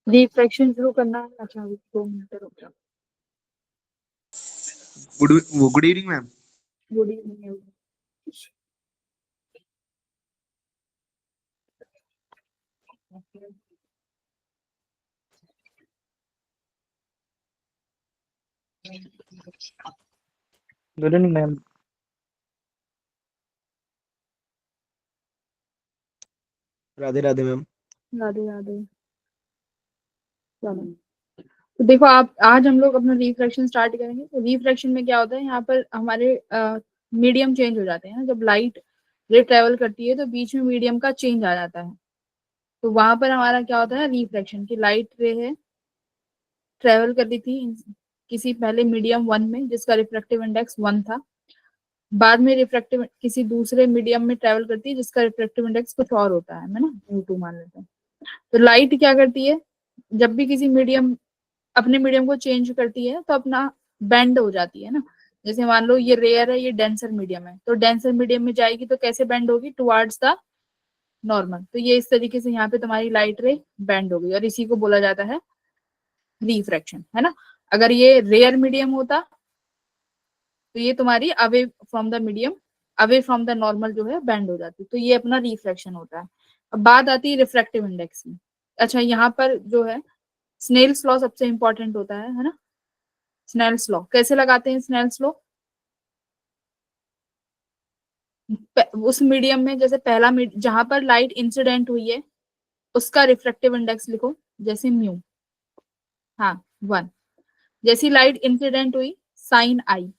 Refraction शुरू करना है। अच्छा, अभी 2 मिनट रुक जाओ। Good evening ma'am. Good evening. Good evening ma'am. Radhe Radhe ma'am. Radhe Radhe. चलो, तो देखो आप, आज हम लोग अपना रिफ्रैक्शन स्टार्ट करेंगे। तो रिफ्रैक्शन में क्या होता है, यहाँ पर हमारे मीडियम चेंज हो जाते हैं ना। जब लाइट रे ट्रेवल करती है तो बीच में मीडियम का चेंज आ जाता है। तो वहां पर हमारा क्या होता है, रिफ्रैक्शन की लाइट रे है, ट्रेवल कर रही थी किसी पहले मीडियम 1 में जिसका रिफ्रैक्टिव इंडेक्स 1 था। बाद में रिफ्रैक्टिव किसी दूसरे मीडियम में ट्रेवल करती है जिसका रिफ्रैक्टिव इंडेक्स कुछ और होता है ना, U2 मान लेते हैं। तो लाइट क्या करती है, जब भी किसी मीडियम अपने मीडियम को चेंज करती है तो अपना बेंड हो जाती है ना। जैसे मान लो ये रेयर है, ये डेंसर मीडियम है, तो डेंसर मीडियम में जाएगी तो कैसे बेंड होगी, टुवर्ड्स द नॉर्मल। तो ये इस तरीके से यहाँ पे तुम्हारी लाइट रे बेंड हो गई, और इसी को बोला जाता है रिफ्रैक्शन, है ना। अगर ये रेयर मीडियम होता तो ये तुम्हारी away from the medium, away from the normal जो है बेंड हो जाती। तो ये अपना रिफ्रैक्शन होता है। अब बात आती है रिफ्रैक्टिव इंडेक्स की। अच्छा, यहाँ पर जो है स्नेल्स लॉ सबसे इंपॉर्टेंट होता है ना। स्नेल्स लॉ कैसे लगाते हैं, स्नेल्स लॉ उस मीडियम में, जैसे पहला जहां पर लाइट इंसिडेंट हुई है उसका रिफ्रैक्टिव इंडेक्स लिखो, जैसे म्यू, हाँ 1। जैसी लाइट इंसिडेंट हुई, sine I,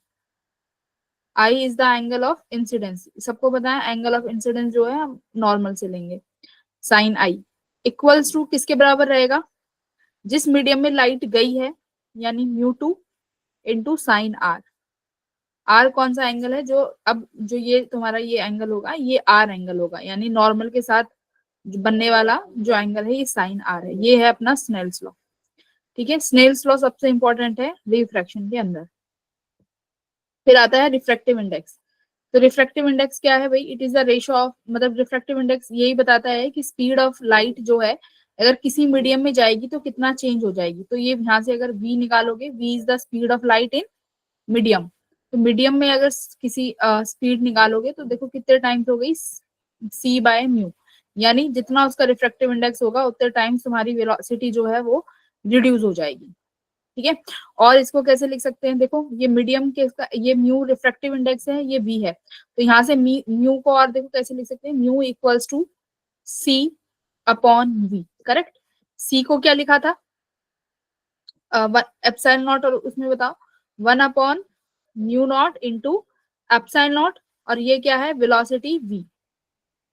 I is the angle of incidence. सबको पता है एंगल ऑफ इंसिडेंस जो है हम नॉर्मल से लेंगे, साइन आई इक्वल्स टू किसके बराबर रहेगा, जिस मीडियम में लाइट गई है, यानी mu 2 into sine R. R कौन सा एंगल है, जो अब जो ये तुम्हारा ये एंगल होगा, ये आर एंगल होगा, यानी नॉर्मल के साथ बनने वाला जो एंगल है ये साइन आर है। ये है अपना स्नेल्स लॉ। ठीक है, स्नेल्स लॉ सबसे इंपॉर्टेंट है रिफ्रैक्शन के अंदर। फिर आता है रिफ्रैक्टिव इंडेक्स। तो रिफ्रैक्टिव इंडेक्स क्या है भाई, it is the ratio of, मतलब रिफ्रैक्टिव इंडेक्स यही बताता है कि स्पीड ऑफ लाइट जो है अगर किसी मीडियम में जाएगी तो कितना चेंज हो जाएगी। तो ये यहाँ से अगर v निकालोगे, v is the speed of light in medium. तो मीडियम में अगर किसी स्पीड निकालोगे तो देखो कितने टाइम्स हो गई, c बाय म्यू, यानी जितना उसका रिफ्रैक्टिव इंडेक्स होगा उतने टाइम्स तुम्हारी वेलोसिटी जो है वो रिड्यूस हो जाएगी। ठीक है, और इसको कैसे लिख सकते हैं, देखो ये मीडियम के इसका ये म्यू रिफ्रैक्टिव इंडेक्स है, ये v है। तो यहाँ से म्यू को और देखो कैसे लिख सकते हैं, mu equals to c upon v। Correct, c को क्या लिखा था, एप्सिलॉन नॉट, और उसमें बताओ 1 upon mu naught into epsilon not, और ये क्या है वेलोसिटी v।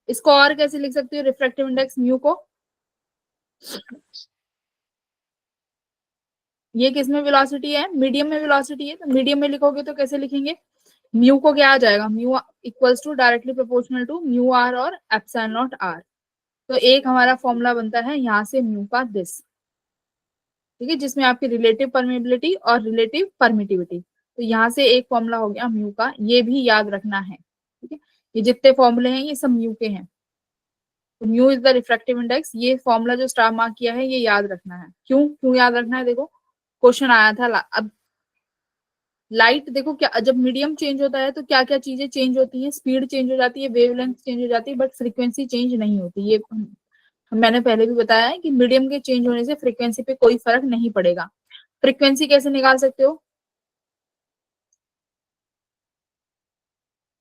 इसको और कैसे लिख सकते हो रिफ्रैक्टिव इंडेक्स म्यू को, ये किसमें वेलोसिटी है, मीडियम में वेलोसिटी है, तो मीडियम में लिखोगे तो कैसे लिखेंगे, म्यू को क्या आ जाएगा, mu equals to directly proportional to mu R और एप्सिलॉन नॉट आर। तो एक हमारा फॉर्मूला बनता है यहाँ से म्यू का दिस। ठीक है, जिसमें आपकी रिलेटिव परमेबिलिटी और रिलेटिव परमिटिविटी। तो यहाँ से एक फॉर्मूला हो गया म्यू का, ये भी याद रखना है। ठीक है, ये जितने फॉर्मूले हैं ये सब म्यू के हैं। तो mu is the refractive index, ये फॉर्मूला जो स्टार मार्क किया है ये याद रखना है। क्यों क्यों याद रखना है, देखो क्वेश्चन आया था अब लाइट, देखो क्या जब मीडियम चेंज होता है तो क्या क्या चीजें चेंज होती हैं, स्पीड चेंज हो जाती है, वेवलेंथ चेंज हो जाती है, बट फ्रीक्वेंसी चेंज नहीं होती। ये मैंने पहले भी बताया है कि मीडियम के चेंज होने से फ्रीक्वेंसी पे कोई फर्क नहीं पड़ेगा। फ्रीक्वेंसी कैसे निकाल सकते हो,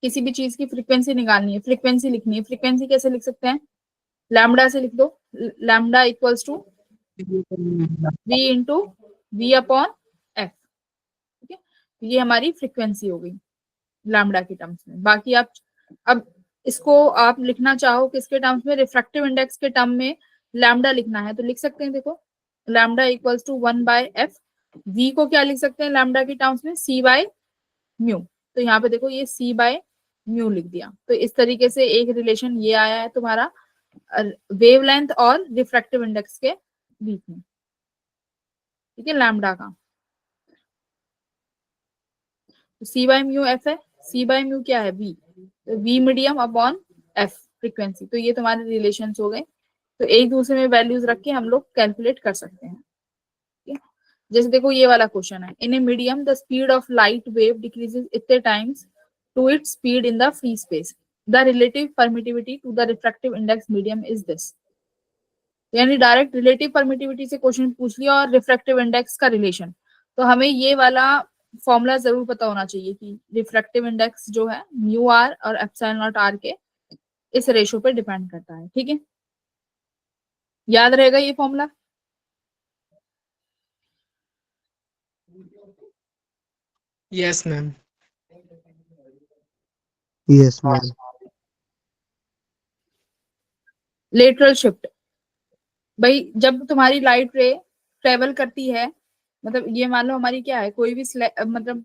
किसी भी चीज की फ्रीक्वेंसी निकालनी है, फ्रीक्वेंसी लिखनी है, फ्रीक्वेंसी कैसे लिख सकते हैं, लैम्डा से लिख दो, lambda equals to v into V upon F. ठीक है, तो ये हमारी फ्रीक्वेंसी हो गई लैम्डा के टर्म्स में। बाकी आप अब इसको आप लिखना चाहो किसके टर्म्स में, रिफ्रैक्टिव इंडेक्स के टर्म में लैम्डा लिखना है तो लिख सकते हैं। देखो lambda equals to 1/f, v को क्या लिख सकते हैं लैम्डा के टर्म्स में, c बाय म्यू। तो यहाँ पे देखो ये c बाय म्यू लिख दिया। तो इस तरीके से एक रिलेशन ये आया है तुम्हारा वेवलेंथ और रिफ्रैक्टिव इंडेक्स के बीच में। ठीक है, लैम्डा का तो c बाय म्यू एफ है, c बाय म्यू क्या है v, तो v medium upon f। Frequency. तो ये तुम्हारे रिलेशंस हो गए। तो एक दूसरे में वैल्यूज रख के हम लोग कैलकुलेट कर सकते हैं। ठीक है, जैसे देखो ये वाला क्वेश्चन है, in a medium the speed of light wave decreases इतने times to its speed in the free space, the relative permittivity to the refractive index medium is this. यानी डायरेक्ट रिलेटिव परमिटिविटी से question पूछ लिया और refractive index का relation. तो हमें ये वाला फॉर्मूला जरूर पता होना चाहिए कि रिफ्रैक्टिव इंडेक्स जो है म्यू आर और एप्सिलॉन नॉट आर के इस रेशो पे डिपेंड करता है। ठीक है, याद रहेगा ये formula. Yes, ma'am. Yes, ma'am. Lateral shift, भाई जब तुम्हारी लाइट रे ट्रेवल करती है, मतलब ये मान लो हमारी क्या है, कोई भी मतलब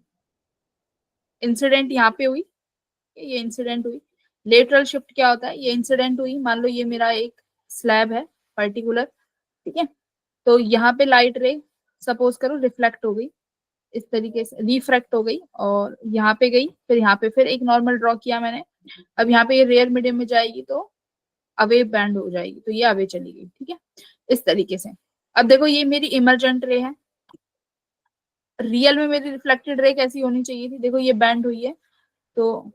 इंसिडेंट यहाँ पे हुई, ये इंसिडेंट हुई। लेटरल शिफ्ट क्या होता है, ये इंसिडेंट हुई, मान लो ये मेरा एक स्लैब है पर्टिकुलर, ठीक है। तो यहाँ पे लाइट रे सपोज करो रिफ्लेक्ट हो गई, इस तरीके से रिफ्रैक्ट हो गई और यहाँ पे गई, फिर यहाँ पे फिर एक नॉर्मल ड्रॉ किया मैंने। अब यहाँ पे ये रेयर मीडियम में जाएगी तो अवे बैंड हो जाएगी, तो ये अवे चली गई। ठीक है, इस तरीके से। अब देखो ये मेरी इमरजेंट रे है, रियल में मेरी रिफ्लेक्टेड रे कैसी होनी चाहिए थी, देखो ये बैंड हुई है। तो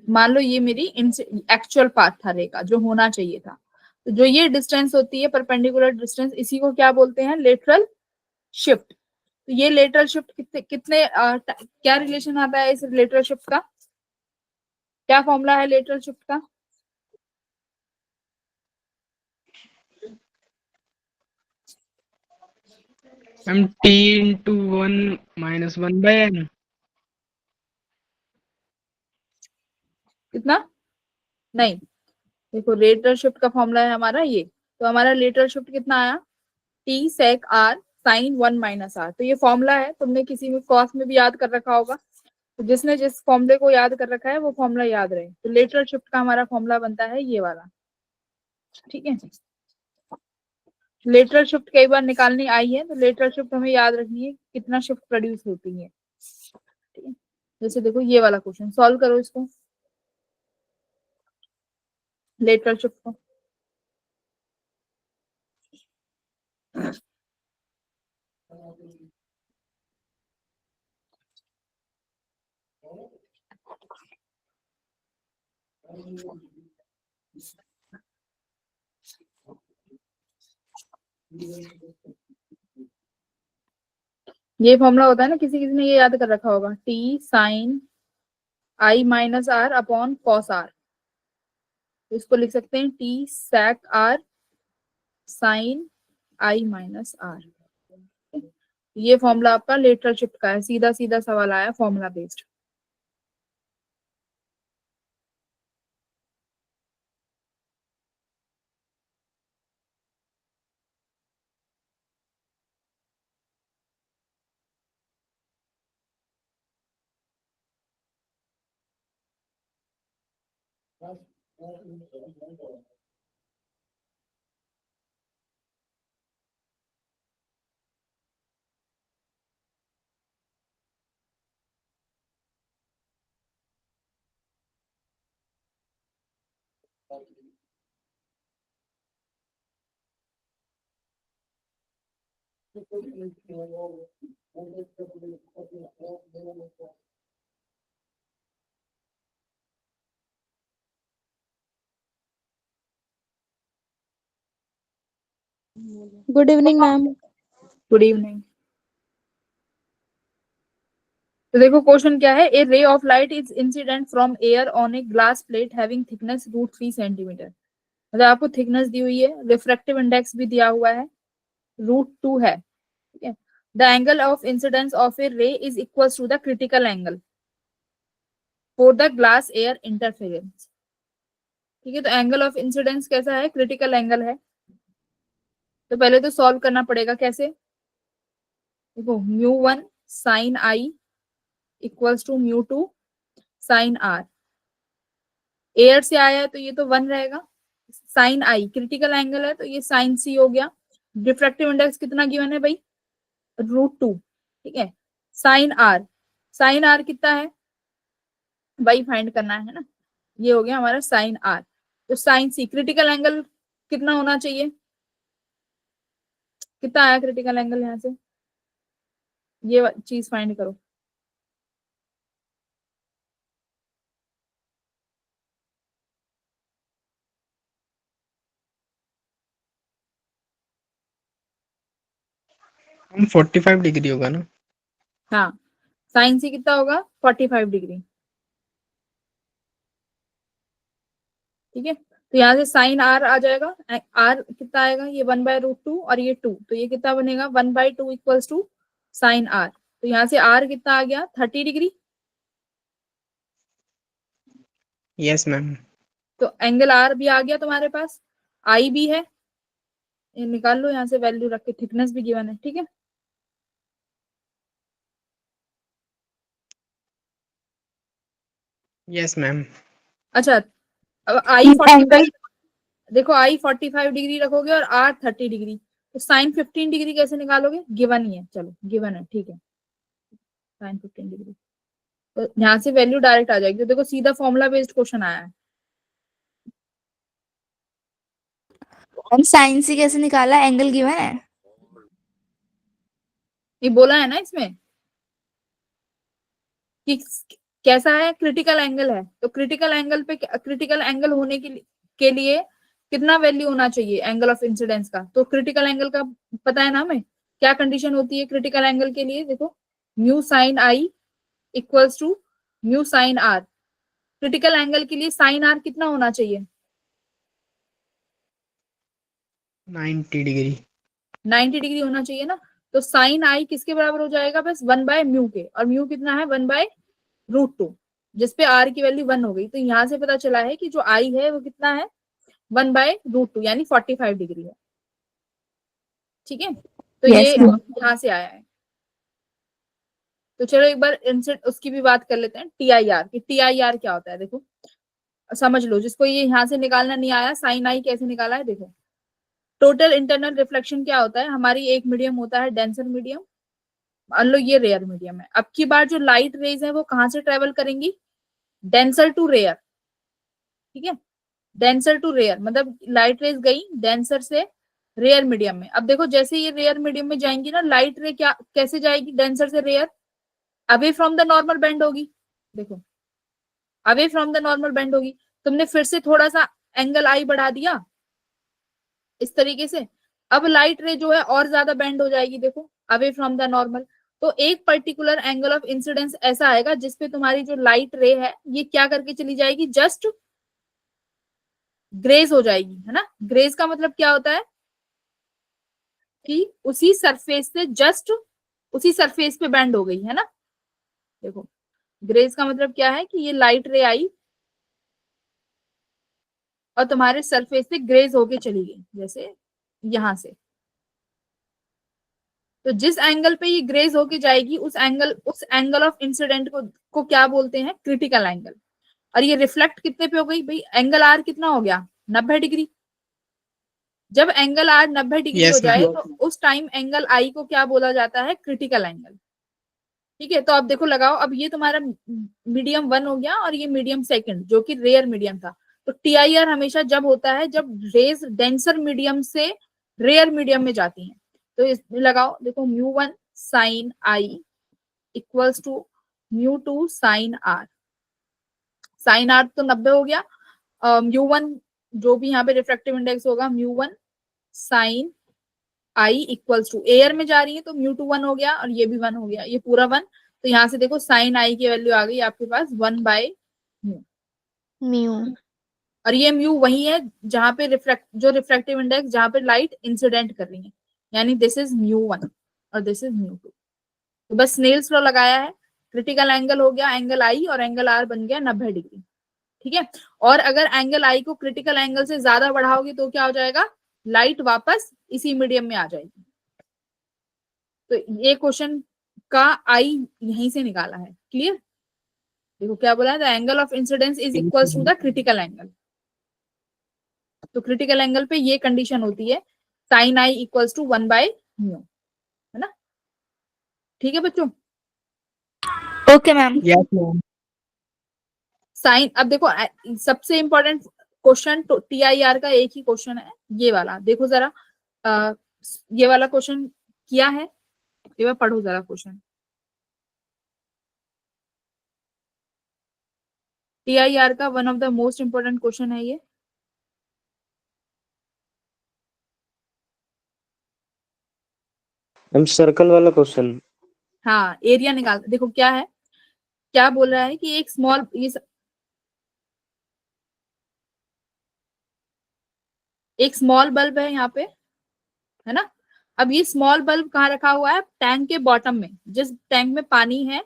मान लो ये मेरी एक्चुअल पाथ था रे का, जो होना चाहिए था। तो जो ये डिस्टेंस होती है परपेंडिकुलर डिस्टेंस, इसी को क्या बोलते हैं, लेटरल शिफ्ट। तो ये लेटरल शिफ्ट कितने कितने क्या रिलेशन आता है इस लेटरल शिफ्ट का, क्या फॉर्मूला है लेटरल शिफ्ट का। Ma'am, T into 1 minus 1 by N. कितना, नहीं, देखो लेटरल शिफ्ट का फॉर्मूला है हमारा ये। तो हमारा लेटरल शिफ्ट कितना आया, T sec R sine 1 - R. तो ये फॉर्मूला है, तुमने किसी में कॉस में भी याद कर रखा होगा। तो जिसने जिस फॉर्मूले को याद कर रखा है वो फॉर्मूला याद रहे। तो लेटरल शिफ्ट का हमारा फॉर्मूला बनता है ये वाला। ठीक है, लेटरल शिफ्ट कई बार निकालनी आई है, तो लेटरल शिफ्ट हमें याद रखनी है कितना शिफ्ट प्रोड्यूस होती है। ठीक है, जैसे देखो ये वाला क्वेश्चन सॉल्व करो इसको, लेटरल शिफ्ट को। ये फॉर्मूला होता है ना, किसी किसी ने ये याद कर रखा होगा, T sine I minus R upon cos R. तो इसको लिख सकते हैं T sec R sine I minus R. ये फॉर्मूला आपका लेटरल शिफ्ट का है, सीधा सीधा सवाल आया formula based. Good evening, ma'am. Good evening. तो देखो क्वेश्चन क्या है, a ray of light is incident from air on a glass plate having thickness √3 centimetre. मतलब आपको थिकनेस दी हुई है, रिफ्रैक्टिव इंडेक्स भी दिया हुआ है, √2 है। ठीक है, the angle of incidence of a ray is equal to the critical angle for the glass air interference. ठीक है, तो एंगल ऑफ इंसिडेंस कैसा है, क्रिटिकल एंगल है। तो पहले तो सॉल्व करना पड़ेगा, कैसे, देखो μ1 sine I equals to μ2 sine R. Air से आया है तो ये तो 1 रहेगा, साइन आई क्रिटिकल एंगल है तो ये साइन सी हो गया। डिफ्रैक्टिव इंडेक्स कितना गिवन है भाई, √2। ठीक है, साइन आर, साइन आर कितना है वही फाइंड करना है ना। ये हो गया हमारा साइन आर। तो साइन सी, क्रिटिकल एंगल कितना होना चाहिए, कितना आया क्रिटिकल एंगल यहाँ से, ये चीज फाइंड करो। हम 45 डिग्री होगा ना। हाँ, साइन सी कितना होगा 45 डिग्री। ठीक है, तो यहाँ से साइन आर आ जाएगा। आर कितना आएगा, ये 1/√2 और ये 2, तो ये कितना बनेगा 1/2 इक्वल्स टू साइन आर। तो यहाँ से आर कितना आ गया 30 डिग्री। Yes ma'am. तो एंगल आर भी आ गया तुम्हारे पास, आई भी है, ये निकाल लो यहाँ से वैल्यू रख के, थिकनेस भी गिवन है। ठीक है, यस मैम। अच्छा अब आई 45, देखो आई 45 डिग्री रखोगे और आर 30 डिग्री, तो साइन 15 डिग्री कैसे निकालोगे, गिवन ही है, चलो गिवन है। ठीक है, साइन 15 डिग्री, तो यहाँ से वैल्यू डायरेक्ट आ जाएगी। तो देखो सीधा फॉर्मूला बेस्ड क्वेश्चन आया है। हम साइन से कैसे निकाला, एंगल गिवन है। ये बोला है ना इसमें कि कैसा है, क्रिटिकल एंगल है, तो क्रिटिकल एंगल पे, क्रिटिकल एंगल होने के लिए कितना वैल्यू होना चाहिए एंगल ऑफ इंसिडेंस का। तो क्रिटिकल एंगल का पता है ना हमें, क्या कंडीशन होती है क्रिटिकल एंगल के लिए, देखो mu sine I equals to mu sine R. Critical angle के लिए साइन आर कितना होना चाहिए, 90 डिग्री। 90 डिग्री होना चाहिए ना। तो साइन आई किसके बराबर हो जाएगा, बस 1/म्यू के, और म्यू कितना है 1/√2, जिसपे आर की वैल्यू 1 हो गई। तो यहाँ से पता चला है कि जो आई है वो कितना है 1/√2 यानी 45 डिग्री है। ठीक है, तो Yes, ये ma'am. यहाँ से आया है। तो चलो एक बार इंसिडेंट उसकी भी बात कर लेते हैं, टीआईआर की। टीआईआर क्या होता है देखो, समझ लो, जिसको ये यहाँ से निकालना नहीं आया, साइन आई कैसे निकाला है देखो। टोटल इंटरनल रिफ्लेक्शन क्या होता है, हमारी एक मीडियम होता है डेंसर मीडियम, मान लो ये रेयर मीडियम है। अब की बार जो लाइट रेज है वो कहाँ से ट्रेवल करेंगी, डेंसर टू रेयर। ठीक है, डेंसर टू रेयर मतलब लाइट रेज गई डेंसर से रेयर मीडियम में। अब देखो जैसे ये रेयर मीडियम में जाएंगी ना, लाइट रे क्या कैसे जाएगी डेंसर से rare, away from the normal bend होगी। देखो away from the normal bend होगी, तुमने फिर से थोड़ा सा एंगल आई बढ़ा दिया इस तरीके से, अब लाइट रे जो है और ज्यादा बेंड हो जाएगी, देखो अवे फ्रॉम द नॉर्मल। तो एक पर्टिकुलर एंगल ऑफ इंसिडेंस ऐसा आएगा जिसपे तुम्हारी जो लाइट रे है ये क्या करके चली जाएगी, जस्ट ग्रेज हो जाएगी, है ना। ग्रेज का मतलब क्या होता है कि उसी सरफेस से जस्ट उसी सरफेस पे बेंड हो गई, है ना। देखो ग्रेज का मतलब क्या है कि ये लाइट रे आई और तुम्हारे सरफेस से ग्रेज होके चली गई, जैसे यहां से। तो जिस एंगल पे ये ग्रेज होके जाएगी उस एंगल ऑफ इंसिडेंट को क्या बोलते हैं, क्रिटिकल एंगल। और ये रिफ्लेक्ट कितने पे हो गई भाई, एंगल आर कितना हो गया 90 डिग्री। जब एंगल आर 90 डिग्री हो यस जाए मैम। तो उस टाइम एंगल आई को क्या बोला जाता है, क्रिटिकल एंगल। ठीक है, तो अब देखो लगाओ, अब ये तुम्हारा मीडियम 1 हो गया और ये मीडियम सेकंड जो कि रेयर मीडियम था। तो टीआईआर हमेशा जब होता है जब रेज डेंसर मीडियम से रेयर मीडियम में जाती हैं। तो इसमें लगाओ, देखो μ1 sine I equals to μ2 sine R. Sine R तो 90 हो गया, μ1 जो भी यहाँ पे रिफ्रैक्टिव इंडेक्स होगा μ1 sine I equals to, air में जा रही है तो μ2 1 हो गया और ये भी 1 हो गया, ये पूरा 1। तो यहाँ से देखो साइन आई की वैल्यू आ गई आपके पास 1/μ, म्यू। और ये म्यू वही है जहां पे रिफ्रैक्टिव इंडेक्स जहां पे लाइट इंसिडेंट कर रही है, यानी दिस इज μ1 और दिस इज μ2। तो बस स्नेल्स लॉ लगाया है, क्रिटिकल एंगल हो गया एंगल आई और एंगल आर बन गया 90 डिग्री। ठीक है, और अगर एंगल आई को क्रिटिकल एंगल से ज्यादा बढ़ाओगे तो क्या हो जाएगा, लाइट वापस इसी मीडियम में आ जाएगी। तो ये क्वेश्चन का आई यहीं से निकाला है, क्लियर। देखो क्या बोला है, the angle of incidence is equal to the critical angle. तो क्रिटिकल एंगल पे ये कंडीशन होती है साइन आई इक्वल्स टू 1/μ, है ना। ठीक है बच्चों, okay ma'am. Yes, ma'am. Sign, अब देखो सबसे इंपॉर्टेंट क्वेश्चन TIR का एक ही क्वेश्चन है, ये वाला देखो जरा। अ, ये वाला क्वेश्चन किया है, ये बार पढ़ो जरा क्वेश्चन। TIR का one of the most important question है ये। मैम सर्कल वाला क्वेश्चन। हाँ, एरिया निकाल, देखो क्या है, क्या बोल रहा है कि एक स्मॉल, एक स्मॉल बल्ब है यहाँ पे, है ना। अब ये स्मॉल बल्ब कहाँ रखा हुआ है, टैंक के बॉटम में, जिस टैंक में पानी है,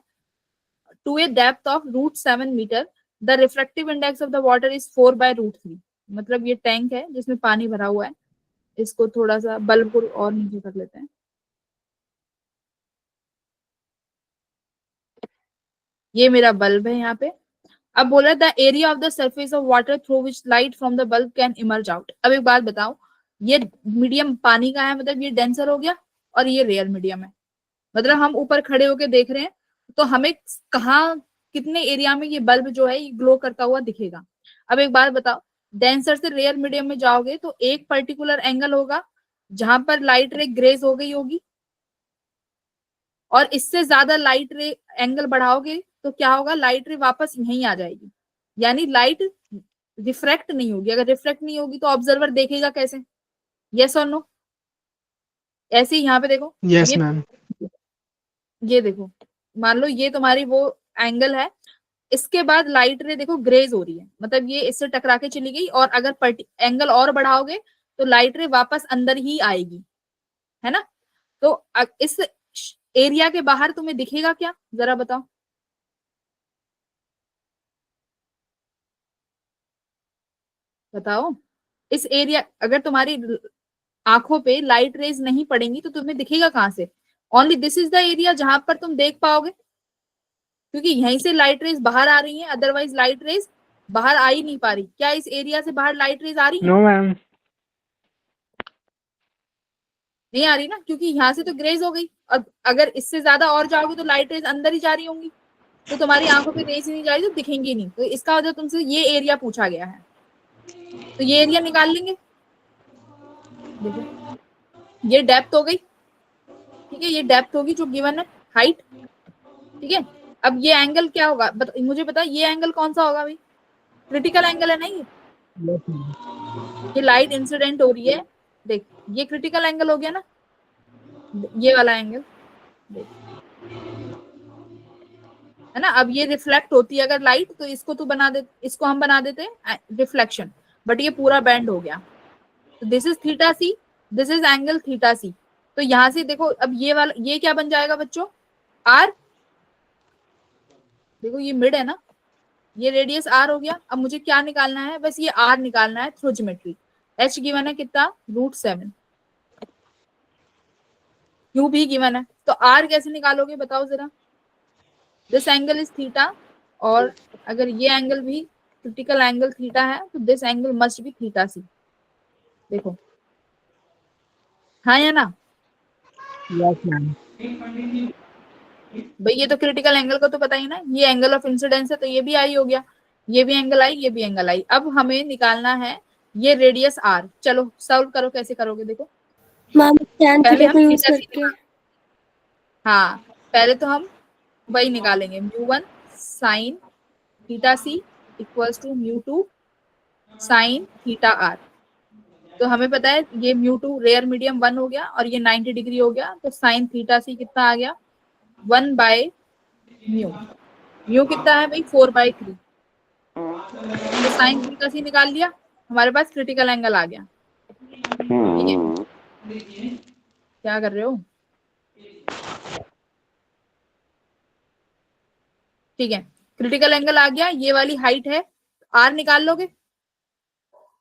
to a depth of √7 metre, the refractive index of the water is 4/√3। मतलब ये टैंक है जिसमें पानी भरा हुआ है, इसको थोड़ा सा बल्ब को और नीचे कर लेते हैं। ये मेरा बल्ब है यहाँ पे। अब बोला the area of the surface of water through which light from the bulb can emerge out. अब एक बात बताओ, ये मीडियम पानी का है, मतलब ये डेंसर हो गया, और ये रेयर मीडियम है। मतलब हम ऊपर खड़े होके देख रहे हैं, तो हमें कहाँ, कितने एरिया में ये बल्ब जो है ये ग्लो करता हुआ दिखेगा। अब एक बात बताओ, डेंसर से रेयर मीडियम में जाओगे तो एक पर्टिकुलर एंगल होगा जहां पर लाइट रे ग्रेज हो गई होगी, और इससे ज्यादा लाइट रे एंगल बढ़ाओगे तो क्या होगा, लाइट रे वापस यहीं आ जाएगी, यानी लाइट रिफ्रैक्ट नहीं होगी। अगर रिफ्रैक्ट नहीं होगी तो ऑब्जर्वर देखेगा कैसे, यस और नो। ऐसे ही यहाँ पे देखो, Yes, ये ma'am. ये देखो, मान लो ये तुम्हारी वो एंगल है, इसके बाद लाइट रे देखो ग्रेज हो रही है, मतलब ये इससे टकरा के चली गई, और अगर एंगल और बढ़ाओगे तो लाइट रे वापस अंदर ही आएगी, है ना। तो इस एरिया के बाहर तुम्हें दिखेगा क्या, जरा बताओ। बताओ, इस एरिया, अगर तुम्हारी आंखों पे लाइट रेज नहीं पड़ेंगी तो तुम्हें दिखेगा कहां से। Only this is the area जहां पर तुम देख पाओगे, क्योंकि यहीं से लाइट रेज बाहर आ रही है, अदरवाइज लाइट रेज बाहर आ ही नहीं पा रही। क्या इस एरिया से बाहर लाइट रेज आ रही है? No, ma'am. नहीं आ रही ना, क्योंकि यहाँ से तो ग्रेज हो गई। अब अगर इससे ज्यादा और जाओगे तो लाइट रेज अंदर ही जा रही होंगी, तो तुम्हारी आंखों पे रेज ही नहीं जा रही, तो दिखेंगी नहीं। तो इसका वजह तुमसे ये एरिया पूछा गया है, तो ये एरिया निकाल लेंगे। देखो, ये डेप्थ हो गई, ठीक है, ये डेप्थ होगी जो गिवन है, हाइट, ठीक है। अब ये एंगल क्या होगा, मुझे पता, ये एंगल कौन सा होगा भाई, क्रिटिकल एंगल है ना ये। Yes, ma'am. ये लाइट इंसिडेंट हो रही है, देख ये क्रिटिकल एंगल हो गया ना, ये वाला एंगल, देख, है ना। अब ये रिफ्लेक्ट होती है अगर लाइट, तो इसको तू बना दे, इसको हम बना देते हैं रिफ्लेक्शन, बट ये पूरा बेंड हो गया। तो this is theta C, this is angle theta C. तो यहां से देखो, अब ये वाला, ये क्या बन जाएगा बच्चों, आर। देखो ये मिड है ना, ये रेडियस आर हो गया। अब मुझे क्या निकालना है, बस ये आर निकालना है थ्रू ज्योमेट्री। एच गिवन है कितना, √7, क्यू भी गिवन है, तो आर कैसे निकालोगे बताओ जरा। दिस एंगल इज थीटा, और अगर ये एंगल भी क्रिटिकल एंगल थीटा है तो this angle must be theta C. देखो, हाँ या ना। Yes, ma'am. भाई ये तो क्रिटिकल एंगल को तो पता ही ना, ये एंगल ऑफ इंसिडेंस है, तो ये भी आई हो गया, ये भी एंगल आई, ये भी एंगल आई। अब हमें निकालना है ये रेडियस आर। चलो सॉल्व करो, कैसे करोगे देखो। मैम tan पहले थीटा हम को यूज थीटा सी करके। हाँ, पहले तो हम वही निकालेंगे, μ1 sine theta C equals to μ2 sine theta R. तो हमें पता है ये μ2 रेयर मीडियम 1 हो गया, और ये 90 डिग्री हो गया, तो साइन थीटा सी कितना आ गया, 1/μ। म्यू कितना है भाई, 4/3। तो साइन थीटा सी निकाल लिया, हमारे पास क्रिटिकल एंगल आ गया, ठीक है। क्या कर रहे हो, ठीक है, क्रिटिकल एंगल आ गया, ये वाली हाइट है, आर निकाल लोगे,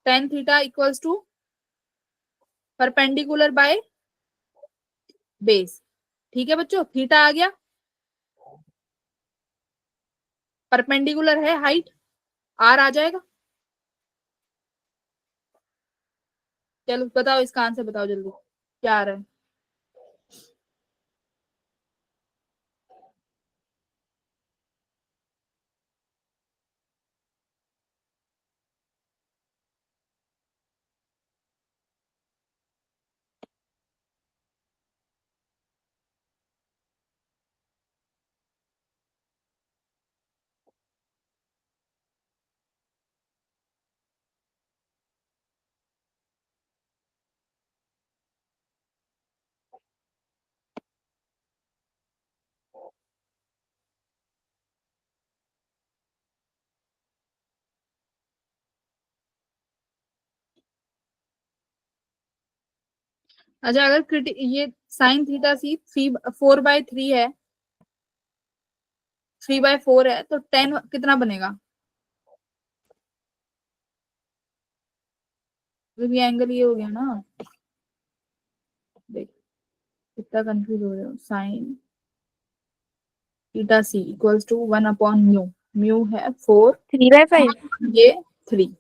tan theta equals to perpendicular by base. ठीक है बच्चों, थीटा आ गया, परपेंडिकुलर है हाइट, आर आ जाएगा। चलो बताओ इसका आंसर, बताओ जल्दी क्या आ रहा है। अच्छा, अगर ये साइन थीटा सी 4/3 है, 3/4 है, तो 10 कितना बनेगा? तो ये एंगल ये हो गया ना, देख कितना कंफ्यूज हो रहे हो। Sine theta C equals to 1/म्यू, म्यू है 4, 3/5 ये 3।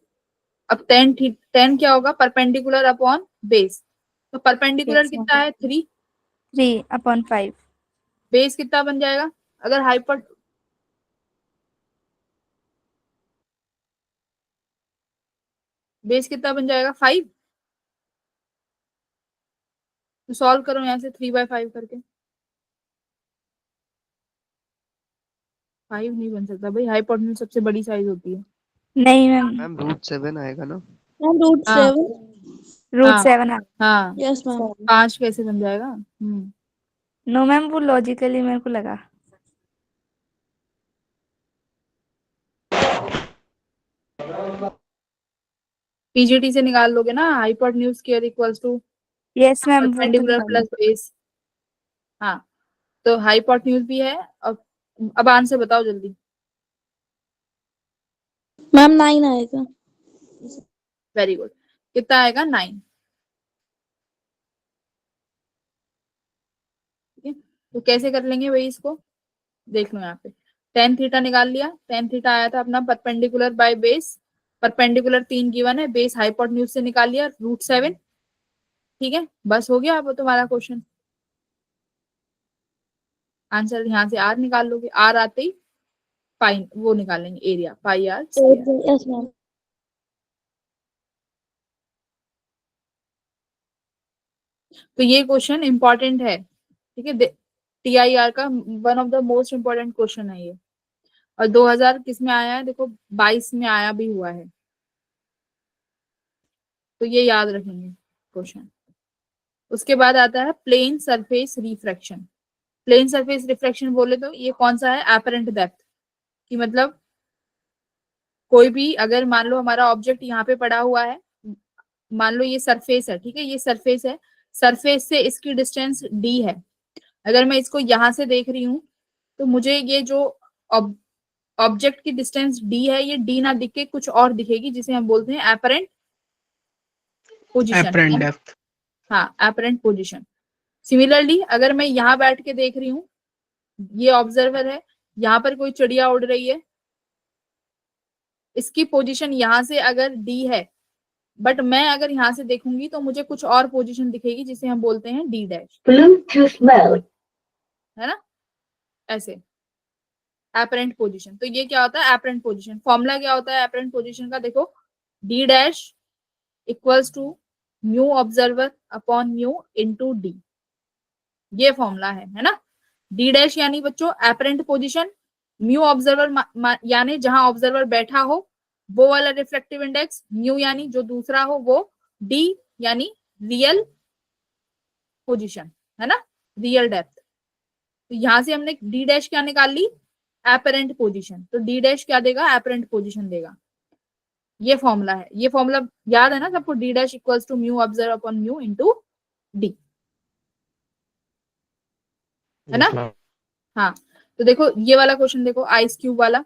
अब 10 क्या होगा? परपेंडिकुलर अपॉन बेस, तो परपेंडिकुलर Yes, ma'am. कितना है? 3। 3/5 बेस कितना बन जाएगा? अगर हाइपर बेस कितना बन जाएगा? 5। तो सॉल्व करो यहाँ से 3/5 करके। 5 नहीं बन सकता भाई, हाइपोटेन्यूज सबसे बड़ी साइज होती है। नहीं मैम, मैम √7 आएगा ना? मैम रूट हाँ 7। रूट हाँ 7 हाँ, यस मैम। 5 कैसे बन जाएगा? नो मैम, वो लॉजिकली मेरे को लगा। पीजीटी से निकाल लोगे ना, hypotenuse square equals to yes ma'am, वो तो परपेंडिकुलर निकाल प्लस बेस। हाँ, तो हाइपोटेन्यूज भी है। अब आंसर बताओ जल्दी। मैम 9 आएगा। Very good. कितना आएगा? 9। ठीक है, तो कैसे कर लेंगे भाई इसको? देख लो यहाँ पे, टेन थीटा निकाल लिया। टेन थीटा आया था अपना perpendicular by base, perpendicular 3 given है, बेस हाइपोटेन्यूज से निकाल लिया √7। ठीक है, बस हो गया अब तुम्हारा क्वेश्चन। आंसर यहाँ से आर निकाल लोगे, आर आते ही पाई वो निकालेंगे, area pi R square. Yes ma'am. तो ये क्वेश्चन इंपॉर्टेंट है, ठीक है, टीआईआर का one of the most important question है ये। और 2000 किस में आया है? देखो 22 में आया भी हुआ है, तो ये याद रखेंगे क्वेश्चन। उसके बाद आता है plane surface refraction. Plane surface refraction बोले तो ये कौन सा है? एपरेंट डेप्थ की, मतलब कोई भी अगर मान लो हमारा ऑब्जेक्ट यहाँ पे पड़ा हुआ है, मान लो ये सरफेस है, ठीक है, ये सरफेस है, सरफेस से इसकी डिस्टेंस डी है। अगर मैं इसको यहाँ से देख रही हूँ, तो मुझे ये जो ऑब्जेक्ट की डिस्टेंस डी है, ये डी ना दिख के कुछ और दिखेगी, जिसे हम बोलते हैं एपरेंट पोजिशन। apparent depth. हाँ, एपरेंट पोजिशन। सिमिलरली अगर मैं यहाँ बैठ के देख रही हूँ, ये ऑब्जर्वर है, यहाँ पर कोई चिड़िया उड़ रही है, इसकी पोजीशन यहाँ से अगर डी है, बट मैं अगर यहाँ से देखूंगी तो मुझे कुछ और पोजीशन दिखेगी, जिसे हम बोलते हैं डी डैश, है ना, ऐसे एपरेंट पोजीशन। तो ये क्या होता है? Apparent position. फॉर्मूला क्या होता है एपरेंट पोजीशन का? देखो, D dash equals to mu observer upon mu into D, ये फॉर्मूला है ना। डी डैश यानी बच्चों एपरेंट पोजीशन, म्यू ऑब्जर्वर यानी जहां ऑब्जर्वर बैठा हो वो वाला रिफ्लेक्टिव इंडेक्स, म्यू यानी जो दूसरा हो वो, डी यानी रियल पोजीशन, है ना, रियल डेप्थ। तो यहां से हमने डी डैश क्या निकाल ली? Apparent position. तो डी डैश क्या देगा? एपरेंट पोजीशन देगा। ये फॉर्मूला है, ये फॉर्मूला याद है ना सबको? D dash equals to mu observe upon mu into D, है ना। हाँ, तो देखो ये वाला क्वेश्चन देखो, आइस क्यूब वाला।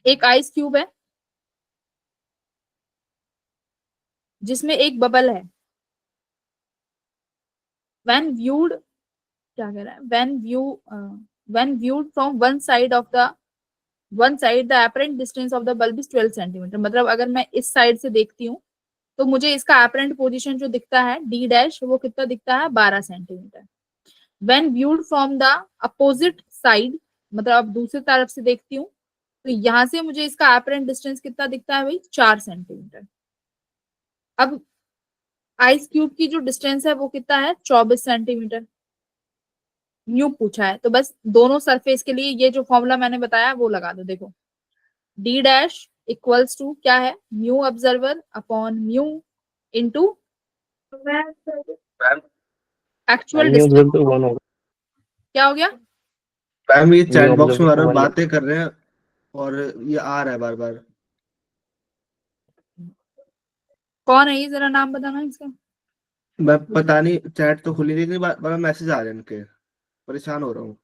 एक आइस क्यूब है जिसमें एक बबल है। व्हेन व्यूड, क्या कह रहा है? When viewed from one side the apparent distance of the bulb is 12 centimetre. मतलब अगर मैं इस साइड से देखती हूँ तो मुझे इसका एपरेंट पोजीशन जो दिखता है डी डैश, वो कितना दिखता है? 12 centimetre. When viewed from the opposite side, मतलब अब दूसरी तरफ से देखती हूँ तो यहां से मुझे इसका एपरेंट डिस्टेंस कितना दिखता है भाई? 4 सेंटीमीटर। अब आइस क्यूब की जो डिस्टेंस है वो कितना है? 24 सेंटीमीटर। म्यू पूछा है, तो बस दोनों सरफेस के लिए ये जो फॉर्मूला मैंने बताया वो लगा दो। देखो, डी डैश इक्वल्स टू क्या है? Mu observer upon mu into actual distance. तो 1 होगा। क्या हो गया? मैम ये चैट बॉक्स में observer बार बार one बातें कर रहे हैं और ये आ रहा है बार बार। कौन है ये, जरा नाम बताना इसका। मैं पता नहीं, चैट तो खुली नहीं, बड़ा मैसेज आ रहे हैं इनके, परेशान हो रहा हूँ।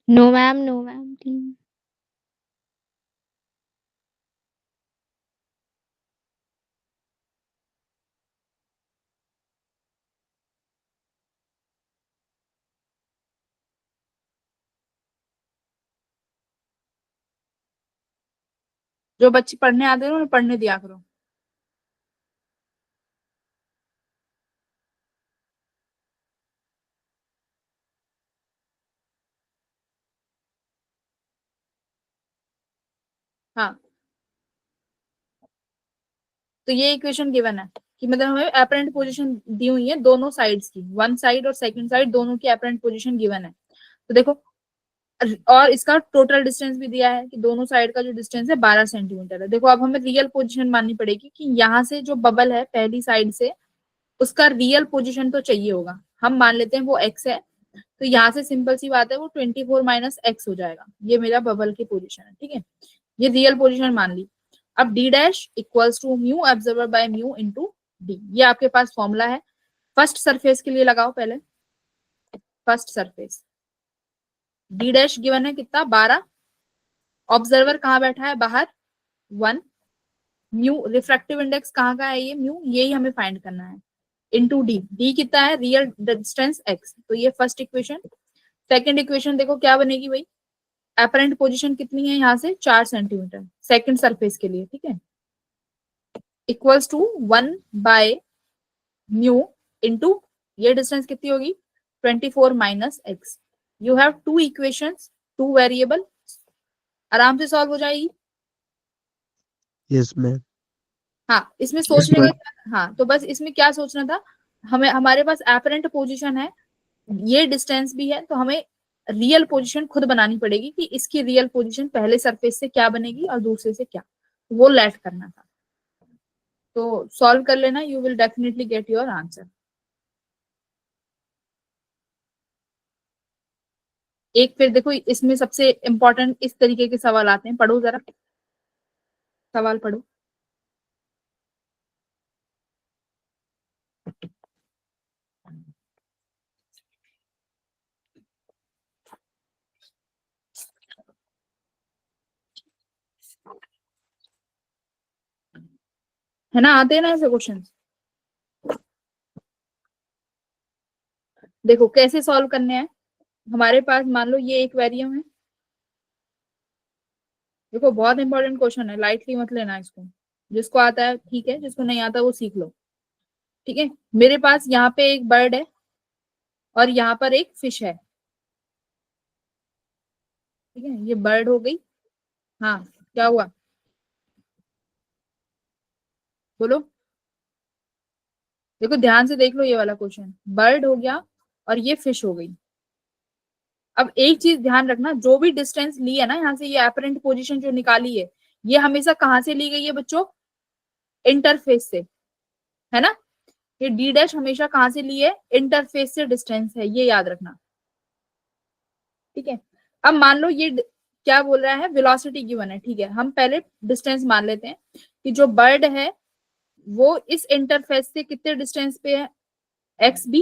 No, ma'am. No, ma'am. Please. जो बच्चे पढ़ने आते हैं उन्हें पढ़ने दिया करो। हाँ, तो ये इक्वेशन गिवन है कि मतलब हमें एपरेंट पोजीशन दी हुई है दोनों साइड्स की, वन साइड और सेकंड साइड दोनों की एपरेंट पोजीशन गिवन है। तो देखो, और इसका टोटल डिस्टेंस भी दिया है कि दोनों साइड का जो डिस्टेंस है 12 सेंटीमीटर है। देखो अब हमें रियल पोजीशन माननी पड़ेगी कि यहाँ से जो बबल है पहली साइड से, उसका रियल पोजीशन तो चाहिए होगा। हम मान लेते हैं वो x है, तो यहाँ से सिंपल सी बात है वो 24 माइनस एक्स हो जाएगा। ये मेरा बबल की पोजीशन है, ठीक है, ये रियल पोजीशन मान ली। अब d dash equals to mu observer by mu into d, ये आपके पास फॉर्मूला है। फर्स्ट सरफेस के लिए लगाओ पहले, first surface d dash given है कितना 12, ऑब्जर्वर कहाँ बैठा है बाहर 1, म्यू रिफ्रैक्टिव इंडेक्स कहाँ का है ये म्यू, यही हमें फाइंड करना है, इनटू डी, डी कितना है रियल डिस्टेंस x। तो ये फर्स्ट इक्वेशन। सेकंड इक्वेशन देखो क्या बनेगी भाई, एपरेंट पोजीशन कितनी है यहाँ से 4 सेंटीमीटर सेकंड सरफेस के लिए, ठीक है, equals to 1 by mu into ये डिस्टेंस कितनी होगी 24 minus X. You have two equations, two variable, आराम से सॉल्व हो जाएगी। Yes ma'am. हाँ, इसमें सोचने का, हाँ तो बस इसमें क्या सोचना था, हमें हमारे पास एपरेंट पोजीशन है, ये डिस्टेंस भी है, तो हमें रियल पोजीशन खुद बनानी पड़ेगी कि इसकी रियल पोजीशन पहले सरफेस से क्या बनेगी और दूसरे से क्या, वो लेट करना था। तो सॉल्व कर लेना, you will definitely get your answer. एक फिर देखो इसमें सबसे इंपॉर्टेंट इस तरीके के सवाल आते हैं, पढ़ो जरा सवाल पढ़ो। है ना, आते हैं ना ऐसे क्वेश्चन। देखो कैसे सॉल्व करने हैं, हमारे पास मान लो ये एक वेरिएबल है। देखो बहुत इंपॉर्टेंट क्वेश्चन है, लाइटली मत लेना इसको, जिसको आता है ठीक है, जिसको नहीं आता वो सीख लो, ठीक है। मेरे पास यहाँ पे एक बर्ड है और यहाँ पर एक फिश है, ठीक है, ये बर्ड हो गई। हाँ, क्या हुआ बोलो, देखो ध्यान से देख लो ये वाला क्वेश्चन, बर्ड हो गया और ये फिश हो गई। अब एक चीज ध्यान रखना, जो भी डिस्टेंस ली है ना यहाँ से, ये एपरेंट पोजीशन जो निकाली है, ये हमेशा कहाँ से ली गई है बच्चों, इंटरफेस से, है ना। ये डी डैश हमेशा कहाँ से ली है, इंटरफेस से डिस्टेंस है, ये याद रखना, ठीक है। अब मान लो ये क्या बोल रहा है, वेलोसिटी गिवन है, ठीक है, हम पहले डिस्टेंस मान लेते हैं कि जो बर्ड है वो इस इंटरफेस से कितने डिस्टेंस पे है, एक्स बी।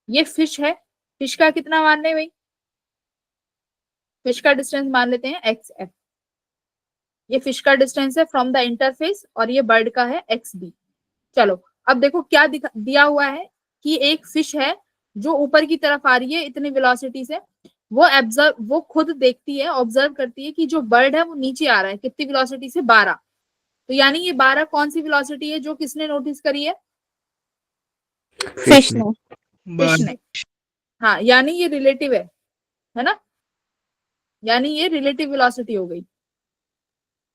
ये फिश है, फिश का कितना मान रहे भाई, फिश का डिस्टेंस मान लेते हैं एक्स एफ, ये फिश का डिस्टेंस है फ्रॉम द इंटरफेस और ये बर्ड का है एक्स बी। चलो अब देखो क्या दिया हुआ है कि एक फिश है जो ऊपर की तरफ आ रही है इतनी वेलोसिटी से, वो खुद देखती है, ऑब्जर्व करती है कि जो बर्ड है वो नीचे आ रहा है कितनी वेलोसिटी से 12। तो यानी ये 12 कौन सी वेलोसिटी है जो किसने नोटिस करी है, Fish no. फिश ने। हाँ, यानी ये रिलेटिव है ना, यानी ये रिलेटिव वेलोसिटी हो गई,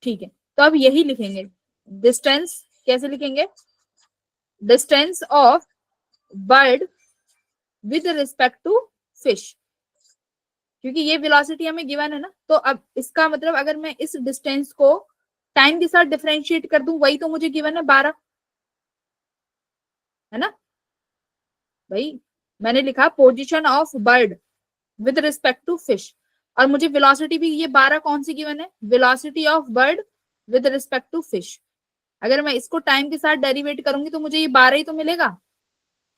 ठीक है। तो अब यही लिखेंगे, डिस्टेंस कैसे लिखेंगे, distance of bird with respect to fish, क्योंकि ये वेलोसिटी हमें गिवन है ना, तो अब इसका मतलब अगर मैं इस डिस्टेंस को टाइम के साथ डिफरेंशिएट कर दूं, वही तो मुझे गिवन है 12, है ना भाई। मैंने लिखा position of bird with respect to fish, और मुझे वेलोसिटी भी ये 12 कौन सी गिवन है, velocity of bird with respect to fish. अगर मैं इसको टाइम के साथ डेरिवेट करूंगी तो मुझे ये 12 ही तो मिलेगा,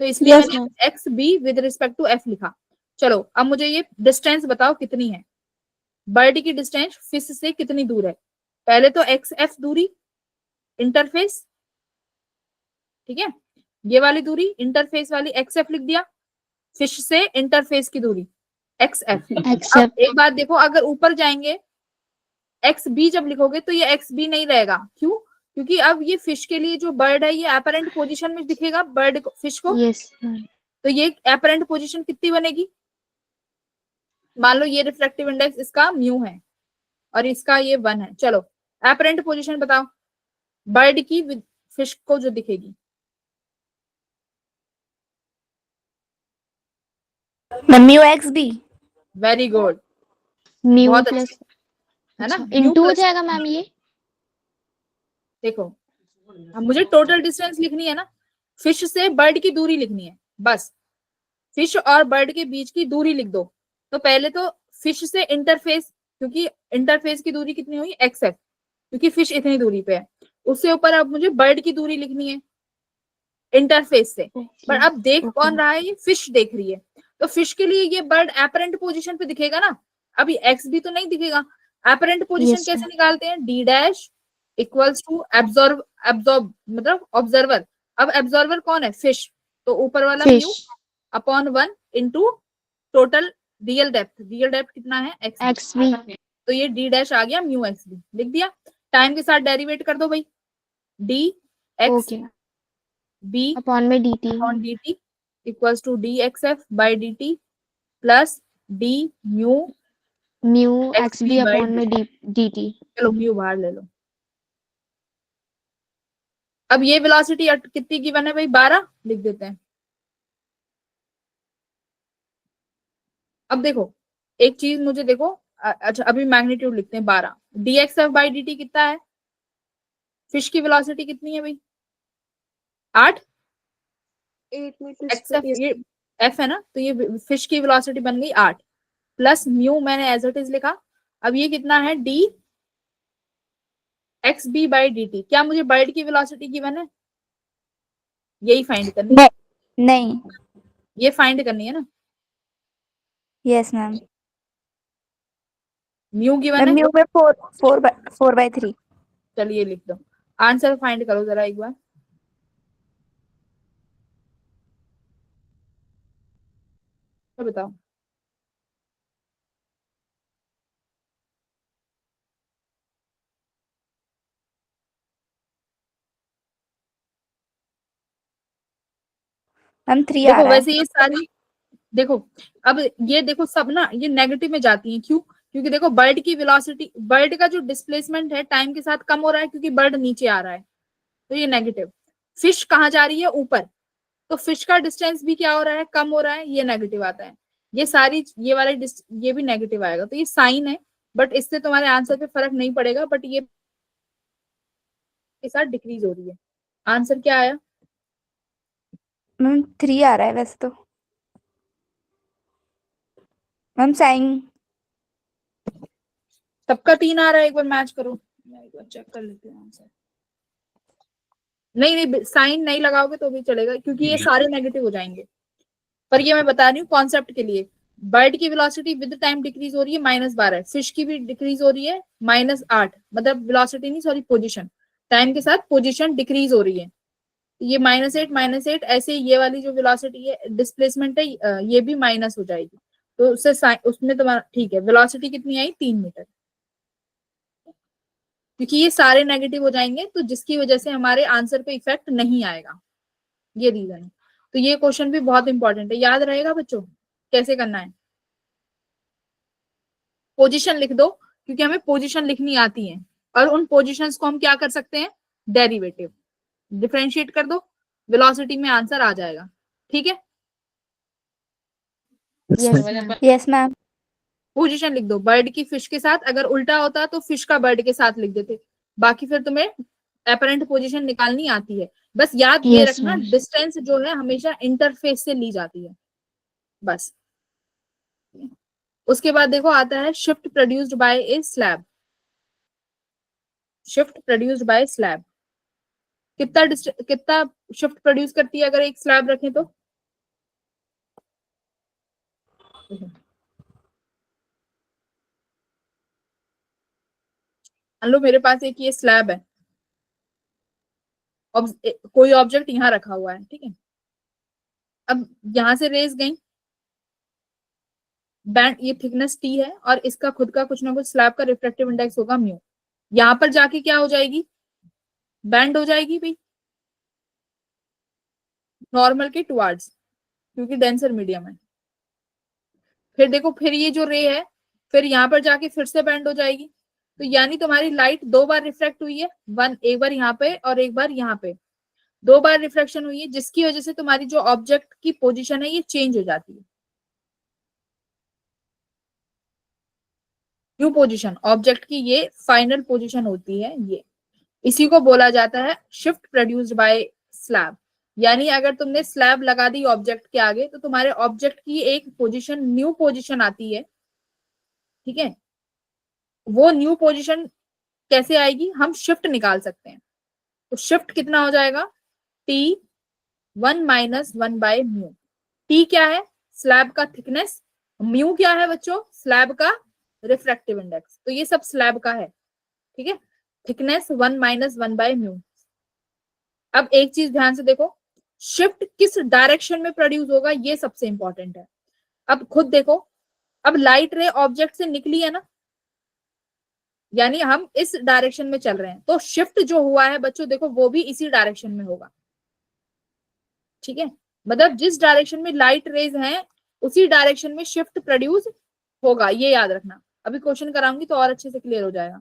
तो इसलिए Yes, मैंने X B with respect to F लिखा। चलो अब मुझे ये डिस्टेंस बताओ कितनी है, बर्ड की डिस्टेंस फिश से कितनी दूर है। पहले तो एक्स एफ दूरी इंटरफेस, ठीक है, ये वाली दूरी इंटरफेस वाली एक्स एफ लिख दिया, फिश से इंटरफेस की दूरी एक्स एफ। अब Except एक बात देखो, अगर ऊपर जाएंगे एक्स बी जब लिखोगे तो ये एक्स बी नहीं रहेगा, क्यों, क्योंकि अब ये फिश के लिए जो बर्ड है ये अपरेंट पोजीशन में दिखेगा बर्ड को, फिश को, yes, ma'am. तो ये अपरेंट पोजीशन कितनी बनेगी, मान लो ये रिफ्रैक्टिव इंडेक्स इसका म्यू है और इसका ये 1 है। चलो अपरेंट पोजीशन बताओ बर्ड की विद फिश को जो दिखेगी। Mu X B. Very good, Mu बहुत plus अच्छी, है ना, अच्छा, म्यू into हो प्लस। जाएगा मैम ये। देखो अब मुझे टोटल डिस्टेंस लिखनी है ना, फिश से बर्ड की दूरी लिखनी है, बस फिश और बर्ड के बीच की दूरी लिख दो। तो पहले तो फिश से इंटरफेस, क्योंकि इंटरफेस की दूरी कितनी हुई एक्स एफ, क्योंकि फिश इतनी दूरी पे है, उससे ऊपर अब मुझे बर्ड की दूरी लिखनी है इंटरफेस से। पर अब देख Okay. कौन रहा है, ये फिश देख रही है, तो फिश के लिए ये बर्ड एपरेंट पोजीशन पे दिखेगा ना, अभी एक्स भी तो नहीं दिखेगा। एपरेंट पोजीशन Yes, कैसे निकालते हैं, D dash equals to absorb मतलब ऑब्जर्वर। अब एब्जॉर्वर कौन है, फिश, तो ऊपर वाला mu Fish upon 1 into total real depth कितना है एक्स, XV तो ये डी डैश आ गया म्यू एक्स बी, लिख दिया। टाइम के साथ डेरिवेट कर दो भाई, D X okay B upon में dt upon D T equals to D X F by D T plus D mu mu XV XV by upon में dt। चलो म्यू बाहर ले लो। अब ये वेलोसिटी कितनी गिवन है भाई, 12 लिख देते हैं। अब देखो एक चीज मुझे देखो, अच्छा अभी मैग्नीट्यूड लिखते हैं 12, D X F by D T कितना है, फिश की वेलोसिटी कितनी है भाई 8, एक्स एफ ये एफ है ना, तो ये फिश की वेलोसिटी बन गई 8 प्लस म्यू मैंने एज इट इज लिखा। अब ये कितना है D X B by D T, क्या मुझे बर्ड की वेलोसिटी गिवन है, यही फाइंड करनी है, नहीं। ये फाइंड करनी है ना, यस मैम। म्यू गिवन है, म्यू में 4/3। चलिए लिख दो, आंसर फाइंड करो जरा एक बार। तो बताओ मैम 3 आ देखो रहा है। वैसे ये सारी, देखो अब ये देखो सब ना ये नेगेटिव में जाती हैं, क्यों, क्योंकि देखो बर्ड की वेलोसिटी, बर्ड का जो डिस्प्लेसमेंट है टाइम के साथ कम हो रहा है क्योंकि बर्ड नीचे आ रहा है, तो ये नेगेटिव। फिश कहाँ जा रही है, ऊपर, तो फिश का डिस्टेंस भी क्या हो रहा है, कम हो रहा है, ये नेगेटिव आता है। ये सारी ये वाला ये भी नेगेटिव आएगा, तो ये साइन है, बट इससे तुम्हारे आंसर पे फर्क नहीं पड़ेगा, बट ये के साथ डिक्रीज हो रही है। आंसर क्या आया, मैम 3 आ रहा है वैसे तो। Ma'am sine. सबका 3 आ रहा है, एक बार मैच करो, एक बार चेक कर लेते हैं आंसर। नहीं नहीं साइन नहीं लगाओगे तो भी चलेगा, क्योंकि ये सारे नेगेटिव हो जाएंगे। पर ये मैं बता रही हूँ कॉन्सेप्ट के लिए, बर्ड की वेलोसिटी विद टाइम डिक्रीज हो रही है -12, फिश की भी डिक्रीज हो रही है -8, मतलब वेलोसिटी नहीं सॉरी पोजीशन, टाइम के साथ पोजीशन डिक्रीज हो रही है, ये -8 ऐसे ये वाली जो वेलोसिटी है डिस्प्लेसमेंट है ये भी माइनस हो जाएगी, तो उससे उसमें तुम्हारा ठीक है। वेलोसिटी कितनी आई 3 मीटर, क्योंकि ये सारे नेगेटिव हो जाएंगे तो जिसकी वजह से हमारे आंसर पे इफेक्ट नहीं आएगा, ये रीजन है। तो ये क्वेश्चन भी बहुत इंपॉर्टेंट है, याद रहेगा बच्चों कैसे करना है। पोजीशन लिख दो, क्योंकि हमें पोजीशन लिखनी आती है, और उन पोजीशंस को हम क्या कर सकते हैं, डेरिवेटिव, डिफरेंशिएट कर दो, वेलोसिटी में आंसर आ जाएगा। ठीक है, Yes, ma'am. Yes ma'am. Position लिख दो बर्ड की फिश के साथ, अगर उल्टा होता तो फिश का बर्ड के साथ लिख देते, बाकी फिर तुम्हें एपरेंट पोजीशन निकालनी आती है। बस याद ये Yes, रखना ma'am. डिस्टेंस जो है हमेशा इंटरफेस से ली जाती है, बस। उसके बाद देखो आता है shift produced by A slab. Shift produced by slab कितना शिफ्ट प्रोड्यूस करती है अगर एक स्लैब रखें तो? मान लो मेरे पास एक ये स्लैब है, कोई ऑब्जेक्ट यहाँ रखा हुआ है, ठीक है। अब यहां से रेज गई, बैंड ये थिकनेस टी है और इसका खुद का कुछ ना कुछ स्लैब का रिफ्रैक्टिव इंडेक्स होगा म्यू। यहां पर जाके क्या हो जाएगी? बैंड हो जाएगी भाई, नॉर्मल के टुवर्ड्स, क्योंकि डेंसर मीडियम है। फिर देखो फिर ये जो रे है फिर यहाँ पर जाके फिर से बैंड हो जाएगी, तो यानी तुम्हारी लाइट दो बार रिफ्लेक्ट हुई है, एक बार यहाँ पे और एक बार यहाँ पे, दो बार रिफ्लेक्शन हुई है, जिसकी वजह से तुम्हारी जो ऑब्जेक्ट की पोजीशन है ये चेंज हो जाती है। न्यू पोजीशन ऑब्जेक्ट की ये फाइनल पोजीशन होती है, ये इसी को बोला जाता है शिफ्ट प्रोड्यूस्ड बाय स्लैब। यानी अगर तुमने स्लैब लगा दी ऑब्जेक्ट के आगे तो तुम्हारे ऑब्जेक्ट की एक पोजीशन न्यू पोजीशन आती है, ठीक है। वो न्यू पोजीशन कैसे आएगी? हम शिफ्ट निकाल सकते हैं, तो शिफ्ट कितना हो जाएगा? T 1 - 1 by mu. टी क्या है? स्लैब का थिकनेस। म्यू क्या है बच्चों? स्लैब का रिफ्रैक्टिव इंडेक्स। तो ये सब स्लैब का है, ठीक है। Thickness 1 - 1 by mu. अब एक चीज ध्यान से देखो, शिफ्ट किस डायरेक्शन में प्रोड्यूस होगा ये सबसे इंपॉर्टेंट है। अब खुद देखो, अब लाइट रे ऑब्जेक्ट से निकली है ना, यानी हम इस डायरेक्शन में चल रहे हैं, तो शिफ्ट जो हुआ है बच्चों देखो वो भी इसी डायरेक्शन में होगा, ठीक है। मतलब जिस डायरेक्शन में लाइट रेज हैं उसी डायरेक्शन में शिफ्ट प्रोड्यूस होगा, ये याद रखना। अभी क्वेश्चन कराऊंगी तो और अच्छे से क्लियर हो जाएगा,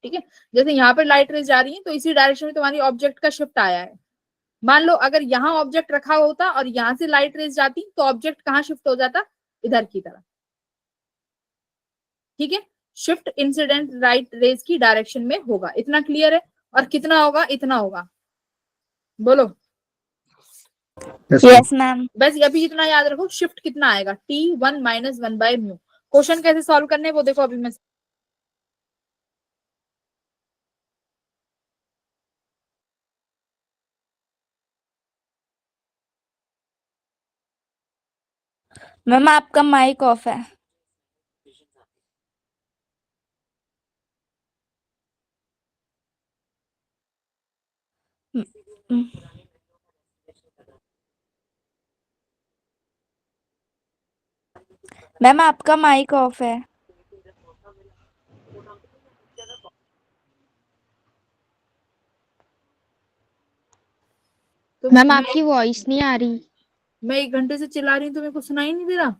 ठीक है। जैसे यहाँ पर लाइट रेज जा रही है तो इसी डायरेक्शन में तुम्हारी ऑब्जेक्ट का शिफ्ट आया है। मान लो अगर यहाँ ऑब्जेक्ट रखा होता और यहाँ से लाइट रेज जाती तो ऑब्जेक्ट कहाँ शिफ्ट हो जाता? इधर की तरफ, ठीक है। शिफ्ट इंसिडेंट लाइट रेज की डायरेक्शन में होगा, इतना क्लियर है। और कितना होगा? इतना होगा, बोलो। Yes ma'am. बस अभी इतना याद रखो, शिफ्ट कितना आएगा? T 1 - 1 by mu. क्वेश्चन कैसे सॉल्व करने वो देखो अभी मैं। मैम आपका माइक ऑफ है। मैम आपका माइक ऑफ है। तो मैम आपकी वॉइस नहीं आ रही। मैं 1 घंटे से चिल्ला रही हूँ, तुम्हें कुछ सुनाई नहीं दे रहा?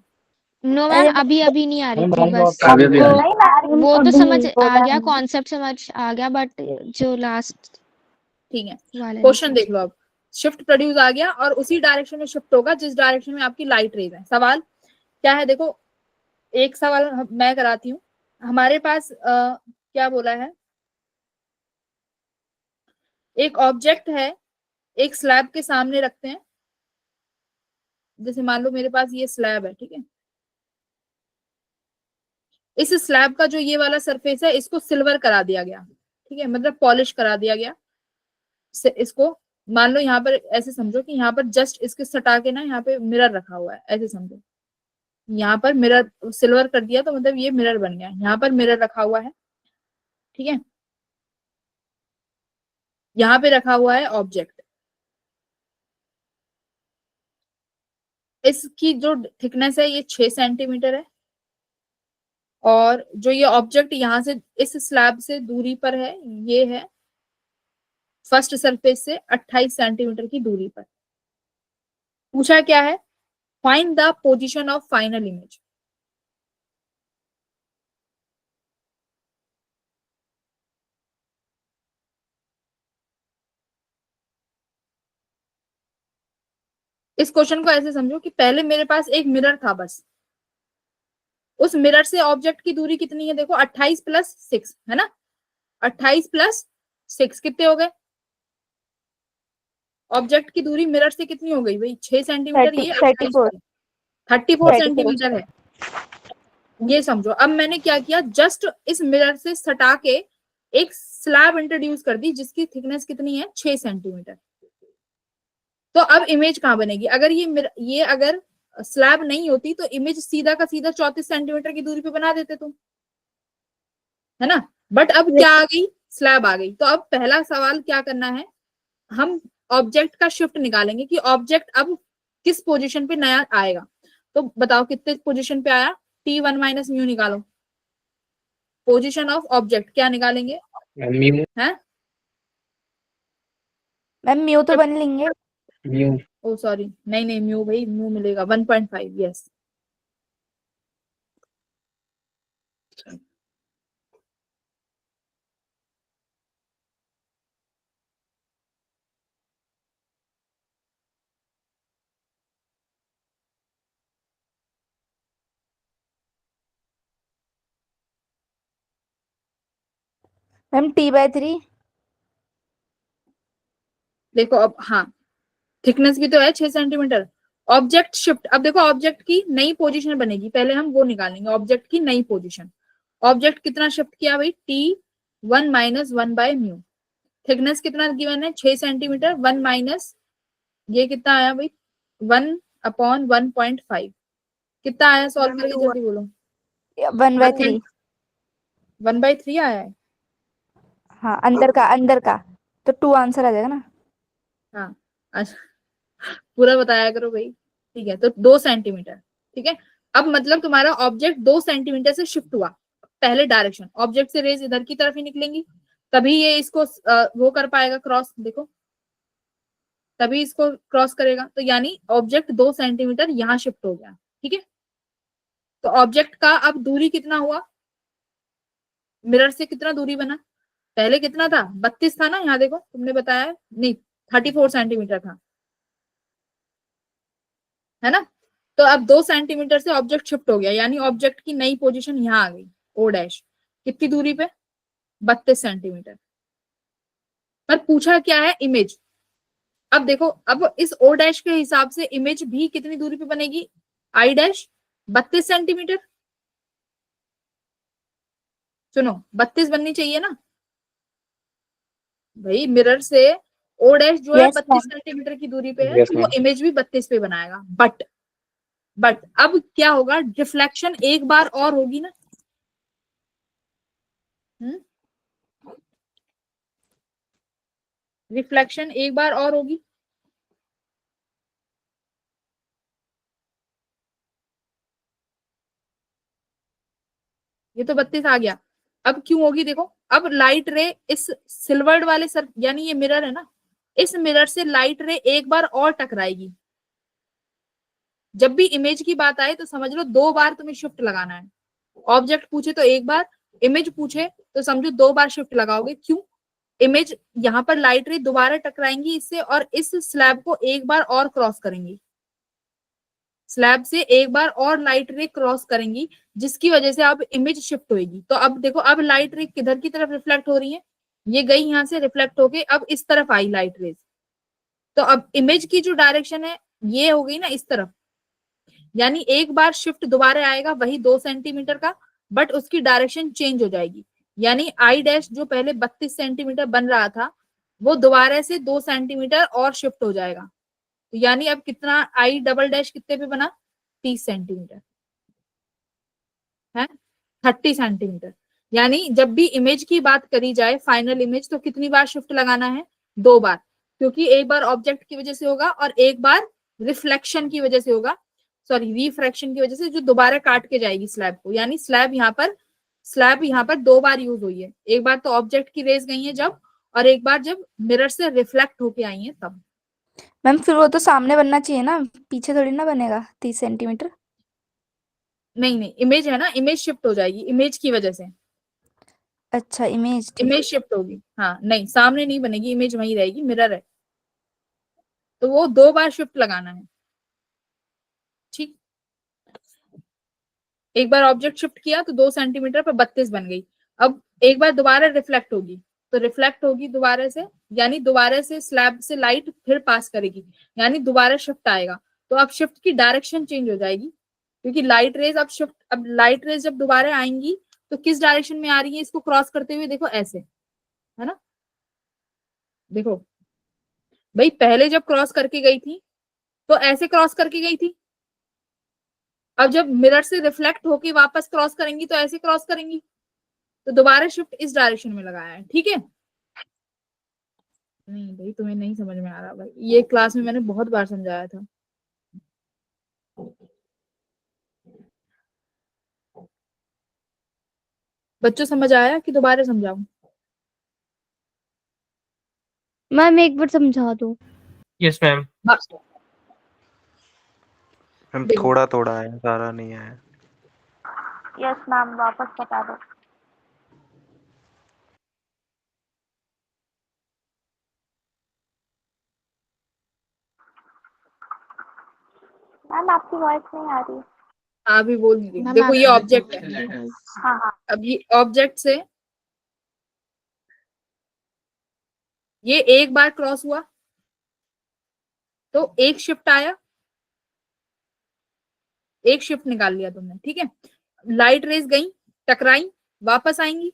नो अरे मैम, अभी अभी नहीं आ रही मैम थी माइक बस। ऑफ आगे भी आ रही। आपको वो तो समझ आ गया, कॉन्सेप्ट समझ आ गया, बट जो लास्ट ठीक है, वाले क्वेश्चन देख लो अब। शिफ्ट प्रोड्यूस आ गया और उसी डायरेक्शन में शिफ्ट होगा जिस डायरेक्शन में आपकी लाइट रेज है। सवाल क्या है देखो, एक सवाल मैं कराती हूँ। हमारे पास क्या बोला है, एक ऑब्जेक्ट है, एक स्लैब के सामने रखते हैं। जैसे मान लो मेरे पास ये स्लैब है, ठीक है। इस स्लैब का जो ये वाला सरफेस है इसको सिल्वर करा दिया गया, ठीक है, मतलब पॉलिश करा दिया गया। इसको मान लो यहाँ पर ऐसे समझो कि यहाँ पर जस्ट इसके सटा के ना यहाँ पे मिरर रखा हुआ है, ऐसे समझो। यहाँ पर मिरर सिल्वर कर दिया तो मतलब ये मिरर बन गया, यहाँ पर मिरर रखा हुआ है, ठीक है। यहाँ पे रखा हुआ है ऑब्जेक्ट, इसकी जो थिकनेस है ये 6 सेंटीमीटर है, और जो ये ऑब्जेक्ट यहाँ से इस स्लैब से दूरी पर है ये है फर्स्ट सरफेस से 28 सेंटीमीटर की दूरी पर। पूछा क्या है? Find the position of final image. इस क्वेश्चन को ऐसे समझो कि पहले मेरे पास एक मिरर था बस, उस मिरर से ऑब्जेक्ट की दूरी कितनी है, देखो 28 प्लस 6 है ना, 28 प्लस 6 कितने हो गए, ऑब्जेक्ट की दूरी मिरर से कितनी हो गई भाई, 6 सेंटीमीटर, ये 34 34 34 सेंटीमीटर है। ये समझो, अब मैंने क्या किया, जस्ट इस मिरर से सटा के एक स्लैब इंट्रोड्यूस कर दी जिसकी थिकनेस कितनी है, 6 सेंटीमीटर। तो अब इमेज कहाँ बनेगी, अगर ये अगर स्लैब नहीं होती तो इमेज सीधा का सीधा 34 सेंटीमीटर की दूरी पे बना देते तुम, है ना। बट अब क्या आ गई, स्लैब आ गई। तो अब पहला सवाल क्या करना है, हम ऑब्जेक्ट का शिफ्ट निकालेंगे कि ऑब्जेक्ट अब किस पोजीशन पे नया आएगा। तो बताओ कितने पोजीशन पे आया, T1 माइनस म्यू निकालो, पोजीशन ऑफ ऑब्जेक्ट क्या निकालेंगे, म्यू है मैम म्यू तो बन लेंगे। म्यू ओ सॉरी, नहीं नहीं म्यू भाई, म्यू मिलेगा 1.5, यस। Ma'am T/3। देखो अब, हाँ थिकनेस भी तो है 6 सेंटीमीटर। ऑब्जेक्ट शिफ्ट, अब देखो ऑब्जेक्ट की नई पोजीशन बनेगी, पहले हम वो निकालेंगे ऑब्जेक्ट की नई पोजीशन। ऑब्जेक्ट कितना शिफ्ट किया भाई, T1 minus 1 by mu. Thickness कितना गिवन है, 6 सेंटीमीटर, 1 माइनस ये कितना आया भाई, 1/1.5 कितना आया, सॉल्व करके जल्दी बोलो। 1/3। 1/3 आया है। हाँ अंदर का तो 2 आंसर आ जाएगा ना। हाँ अच्छा, पूरा बताया करो भाई। ठीक है, तो 2 सेंटीमीटर, ठीक है। अब मतलब तुम्हारा ऑब्जेक्ट 2 सेंटीमीटर से शिफ्ट हुआ, पहले डायरेक्शन, ऑब्जेक्ट से रेज इधर की तरफ ही निकलेंगी, तभी ये इसको वो कर पाएगा क्रॉस, देखो तभी इसको क्रॉस करेगा। तो यानी ऑब्जेक्ट 2 सेंटीमीटर यहाँ शिफ्ट हो गया, ठीक है। तो ऑब्जेक्ट का अब दूरी कितना हुआ, मिरर से कितना दूरी बना, पहले कितना था, 32 था ना, यहाँ देखो तुमने बताया नहीं, 34 सेंटीमीटर था, है ना। तो अब 2 सेंटीमीटर से ऑब्जेक्ट शिफ्ट हो गया, यानी ऑब्जेक्ट की नई पोजीशन यहाँ आ गई, ओ डैश, कितनी दूरी पे, 32 सेंटीमीटर। पर पूछा क्या है, इमेज। अब देखो, अब इस ओ डैश के हिसाब से इमेज भी कितनी दूरी पे बनेगी, आई डैश, 32 सेंटीमीटर। सुनो 32 बननी चाहिए ना भाई, मिरर से ओ डैश जो है यस 32 मैम। सेंटीमीटर की दूरी पे है, यस तो वो मैम इमेज भी 32 पे बनाएगा। बट अब क्या होगा, रिफ्लेक्शन एक बार और होगी ना, रिफ्लेक्शन एक बार और होगी। ये तो 32 आ गया, अब क्यों होगी देखो, अब लाइट रे इस सिल्वर्ड वाले सर, यानी ये मिरर है ना, इस मिरर से लाइट रे एक बार और टकराएगी। जब भी इमेज की बात आए तो समझ लो 2 बार तुम्हें शिफ्ट लगाना है। ऑब्जेक्ट पूछे तो एक बार, इमेज पूछे तो समझो 2 बार शिफ्ट लगाओगे। क्यों, इमेज यहाँ पर लाइट रे दोबारा टकराएंगी इससे, और इस स्लैब को एक बार और क्रॉस करेंगी, स्लैब से एक बार और लाइट रे क्रॉस करेंगी, जिसकी वजह से अब इमेज शिफ्ट होगी। तो अब देखो, अब लाइट रे किधर की तरफ रिफ्लेक्ट हो रही है, ये गई यहाँ से रिफ्लेक्ट होके अब इस तरफ आई लाइट रेज। तो अब इमेज की जो डायरेक्शन है ये हो गई ना इस तरफ, यानी एक बार शिफ्ट दोबारा आएगा वही 2 सेंटीमीटर का, बट उसकी डायरेक्शन चेंज हो जाएगी। यानी आई डैश जो पहले 32 सेंटीमीटर बन रहा था, वो दोबारा से 2 सेंटीमीटर और शिफ्ट हो जाएगा। तो यानी अब कितना, आई डबल डैश कितने पे बना, 30 सेंटीमीटर है, 30 सेंटीमीटर। यानी जब भी इमेज की बात करी जाए, फाइनल इमेज, तो कितनी बार शिफ्ट लगाना है, 2 बार, क्योंकि एक बार ऑब्जेक्ट की वजह से होगा और एक बार रिफ्लेक्शन की वजह से होगा, सॉरी रिफ्रैक्शन की वजह से, जो दोबारा काट के जाएगी स्लैब को। यानी स्लैब यहाँ पर 2 बार यूज हुई है, एक बार तो ऑब्जेक्ट की रेज गई है जब, और एक बार जब मिरर से रिफ्लेक्ट होके आई है तब। मैम फिर वो तो सामने बनना चाहिए ना, पीछे थोड़ी ना बनेगा 30 सेंटीमीटर। नहीं नहीं, इमेज है ना, इमेज शिफ्ट हो जाएगी इमेज की वजह से, अच्छा इमेज, ठीक। इमेज शिफ्ट होगी। हाँ नहीं, सामने नहीं बनेगी, इमेज वहीं रहेगी, मिरर है, तो वो 2 बार शिफ्ट लगाना है। ठीक, एक बार ऑब्जेक्ट शिफ्ट किया तो 2 सेंटीमीटर पर 32 बन गई। अब एक बार दोबारा रिफ्लेक्ट होगी, तो रिफ्लेक्ट होगी दोबारा से, यानी दोबारा से स्लैब से लाइट फिर पास करेगी, यानी दोबारा शिफ्ट आएगा। तो अब शिफ्ट की डायरेक्शन चेंज हो जाएगी, क्योंकि लाइट रेज अब लाइट रेज जब दोबारा आएंगी तो किस डायरेक्शन में आ रही है, इसको क्रॉस करते हुए, देखो ऐसे, है ना। देखो भाई, पहले जब क्रॉस करके गई थी तो ऐसे क्रॉस करके गई थी, अब जब मिरर से रिफ्लेक्ट होके वापस क्रॉस करेंगी तो ऐसे क्रॉस करेंगी, तो दोबारा शिफ्ट इस डायरेक्शन में लगाया है। ठीक है, नहीं भाई तुम्हें नहीं समझ में आ रहा भाई, ये क्लास में मैंने बहुत बार समझाया था। बच्चों समझ आया कि दोबारा समझाऊं? मैम एक बार समझा दो। Yes ma'am. मैम देखो। थोड़ा थोड़ा है, सारा नहीं है। यस मैम, वापस बता दो। मैम आपकी वॉइस नहीं आ रही। हाँ अभी बोल दी। मैम देखो ये आप ऑब्जेक्ट है, हाँ हाँ। अब ये ऑब्जेक्ट से ये एक बार क्रॉस हुआ तो एक शिफ्ट आया, एक शिफ्ट निकाल लिया तुमने। ठीक है, लाइट रेज गई, टकराई, वापस आएंगी,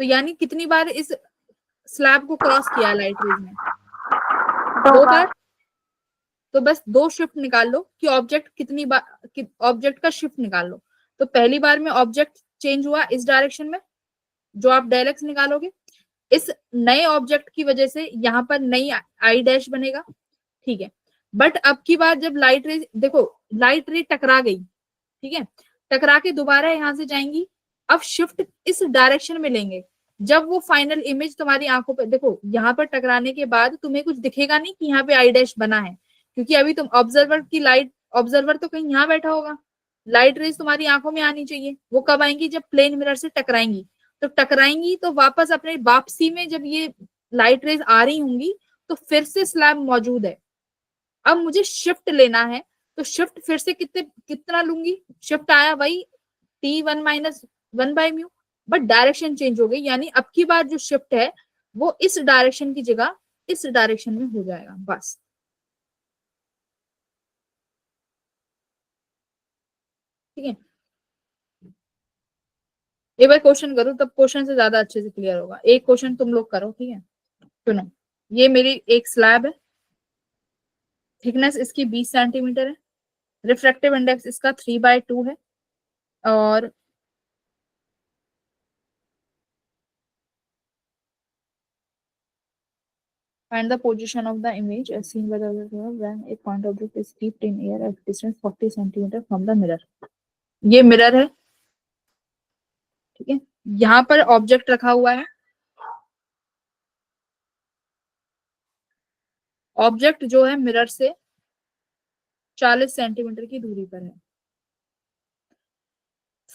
तो यानी कितनी बार इस स्लैब को क्रॉस किया लाइट रेज ने? 2 बार। तो बस 2 शिफ्ट निकाल लो कि ऑब्जेक्ट कितनी बार, ऑब्जेक्ट का शिफ्ट निकाल लो। तो पहली बार में ऑब्जेक्ट चेंज हुआ इस डायरेक्शन में, जो आप डेल एक्स निकालोगे, इस नए ऑब्जेक्ट की वजह से यहाँ पर नई आई डैश बनेगा। ठीक है, बट अब की बार जब लाइट रे, देखो लाइट रे टकरा गई, ठीक है, टकरा के दोबारा यहाँ से जाएंगी, अब शिफ्ट इस डायरेक्शन में लेंगे। जब वो फाइनल इमेज तुम्हारी आंखों पे, देखो यहाँ पर टकराने के बाद तुम्हें कुछ दिखेगा नहीं कि यहाँ पे आई डैश बना है, क्योंकि अभी तुम ऑब्जर्वर की लाइट, ऑब्जर्वर तो कहीं यहाँ बैठा होगा, लाइट रेज तुम्हारी आंखों में आनी चाहिए। वो कब आएंगी? जब प्लेन मिरर से टकराएंगी। तो टकराएंगी तो वापस अपने वापसी में जब ये लाइट रेज आ रही होंगी तो फिर से स्लैब मौजूद है। अब मुझे शिफ्ट लेना है, तो शिफ्ट फिर से कितना लूंगी? शिफ्ट आया वही T1 minus 1/μ, but direction change हो गई, यानी अब की बार जो शिफ्ट है वो इस डायरेक्शन की जगह इस डायरेक्शन में हो जाएगा, बस। ठीक है, एक बार क्वेश्चन करो, तब क्वेश्चन से ज्यादा अच्छे से क्लियर होगा। एक क्वेश्चन तुम लोग करो, ठीक है। सुनो, ये मेरी एक स्लैब है, थिकनेस इसकी 20 सेंटीमीटर है, रिफ्रैक्टिव इंडेक्स इसका 3/2 है, और find the position of the image as seen by the observer when a point object is kept in air at distance 40 centimeter from the mirror। ये मिरर है, ठीक है, यहाँ पर ऑब्जेक्ट रखा हुआ है, ऑब्जेक्ट जो है मिरर से 40 सेंटीमीटर की दूरी पर है।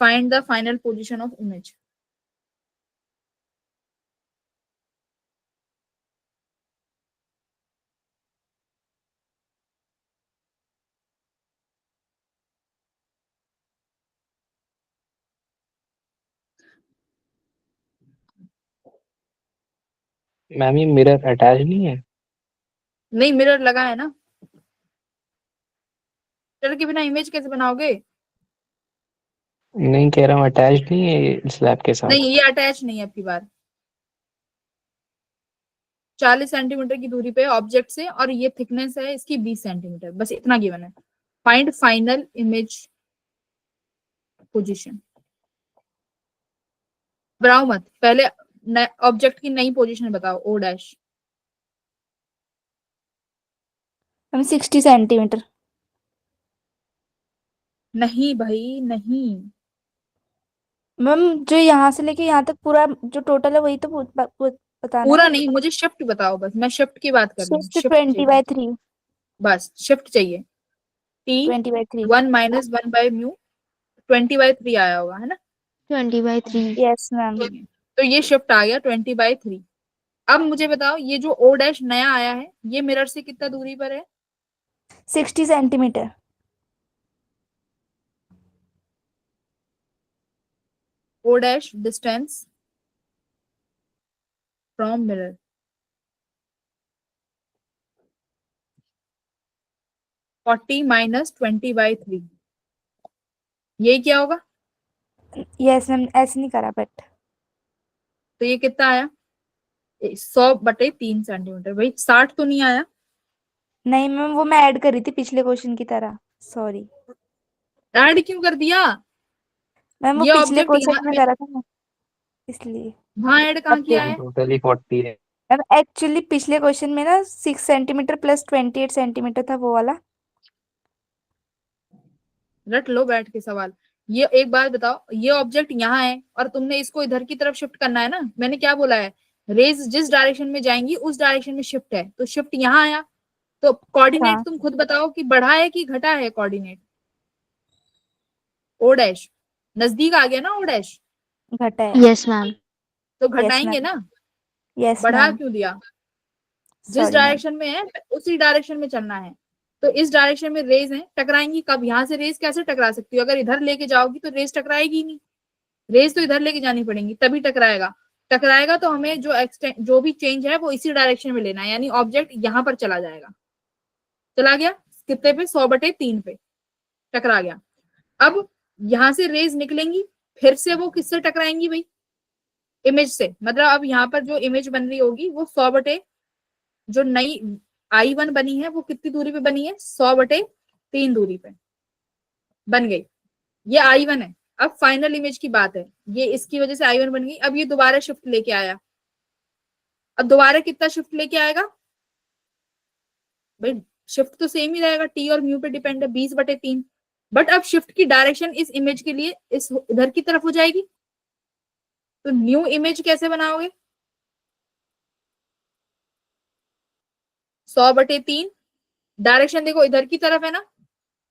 Find the final position of image. Ma'am ये मिरर अटैच नहीं है? नहीं, मिरर लगा है ना, मिरर के बिना इमेज कैसे बनाओगे? नहीं, कह रहा हूँ अटैच नहीं है स्लैब के साथ। नहीं, ये अटैच नहीं है आपकी बार। 40 सेंटीमीटर की दूरी पे ऑब्जेक्ट से, और ये थिकनेस है इसकी 20 सेंटीमीटर, बस इतना गिवन है। Find final image position. बनाओ मत, पहले ऑब्जेक्ट की नई पोजीशन बताओ, ओ डैश। Ma'am 60 centimetre. नहीं भाई नहीं, मैम जो यहाँ से लेके यहाँ तक पूरा जो टोटल है वही तो बताना पूरा है। नहीं, मुझे शिफ्ट बताओ बस, मैं शिफ्ट की बात कर रही हूँ। Shift shift 20/3। बस शिफ्ट चाहिए। T 1 माइनस 1/μ 20/3 आया होगा, है ना? 20/3। Yes ma'am. तो ये शिफ्ट आ गया 20/3। अब मुझे बताओ, ये जो ओ डैश नया आया है, ये मिरर से कितना दूरी पर है? 60 centimetre. O dash distance from mirror. -40 - 20/3, ये क्या होगा? यस मैम, ऐसे नहीं करा बट तो ये कितना आया? 100/3 सेंटीमीटर। भाई 60 तो नहीं आया? नहीं मैम, वो मैं ऐड कर रही थी पिछले क्वेश्चन की तरह, सॉरी ऐड क्यों कर दिया? मैम, वो ये पिछले ऑब्जेक्ट क्वेश्चन यहाँ में करा था ना, इसलिए। वहां ऐड कहाँ अब किया देख है? टोटली 40 है। मैम, एक्चुअली पिछले क्वेश्चन में ना 6 सेंटीमीटर प्लस 28 सेंटीमीटर था, वो वाला। रट लो बैठ के सवाल। ये एक बात बताओ, ये ऑब्जेक्ट यहाँ है और तुमने इसको इधर की तरफ शिफ्ट करना है ना। मैंने क्या बोला है? रेज जिस डायरेक्शन में जाएंगी उस डायरेक्शन में शिफ्ट है, तो शिफ्ट यहाँ आया। तो कोऑर्डिनेट हाँ, तुम खुद बताओ कि बढ़ा है कि घटा है कोऑर्डिनेट। ओ डैश नजदीक आ गया ना, ओ डैश घटा है। Yes ma'am. तो यस घटाएंगे मैम। ना। यस बढ़ा मैम। क्यों दिया? जिस सॉरी मैम। डायरेक्शन में है उसी डायरेक्शन में चलना है। तो इस डायरेक्शन में रेज है, टकराएंगी कब? यहाँ से रेज कैसे टकरा सकती हो? अगर इधर लेके जाओगी तो रेज टकराएगी नहीं। रेज तो इधर लेके जानी पड़ेगी तभी टकराएगा। टकराएगा तो हमें जो भी चेंज है वो इसी डायरेक्शन में लेना है, यानी ऑब्जेक्ट यहाँ पर चला जाएगा। चला गया कितने पे? 100/3 पे टकरा गया। अब यहाँ से रेज निकलेंगी, फिर से वो किससे टकराएंगी भाई? इमेज से। मतलब अब यहाँ पर जो इमेज बन रही होगी वो 100 जो नई I1 बनी है वो कितनी दूरी पे बनी है? 100/3 दूरी पे बन गई। ये I1 है। अब फाइनल इमेज की बात है, ये इसकी वजह से I1 बन गई। अब ये दोबारा शिफ्ट लेके आया। अब दोबारा कितना शिफ्ट लेके आएगा भाई? शिफ्ट तो सेम ही रहेगा, टी और म्यू पे डिपेंड है, 20/3। बट अब शिफ्ट की डायरेक्शन इस इमेज के लिए इस इधर की तरफ हो जाएगी। तो न्यू इमेज कैसे बनाओगे? 100/3 डायरेक्शन देखो इधर की तरफ है ना,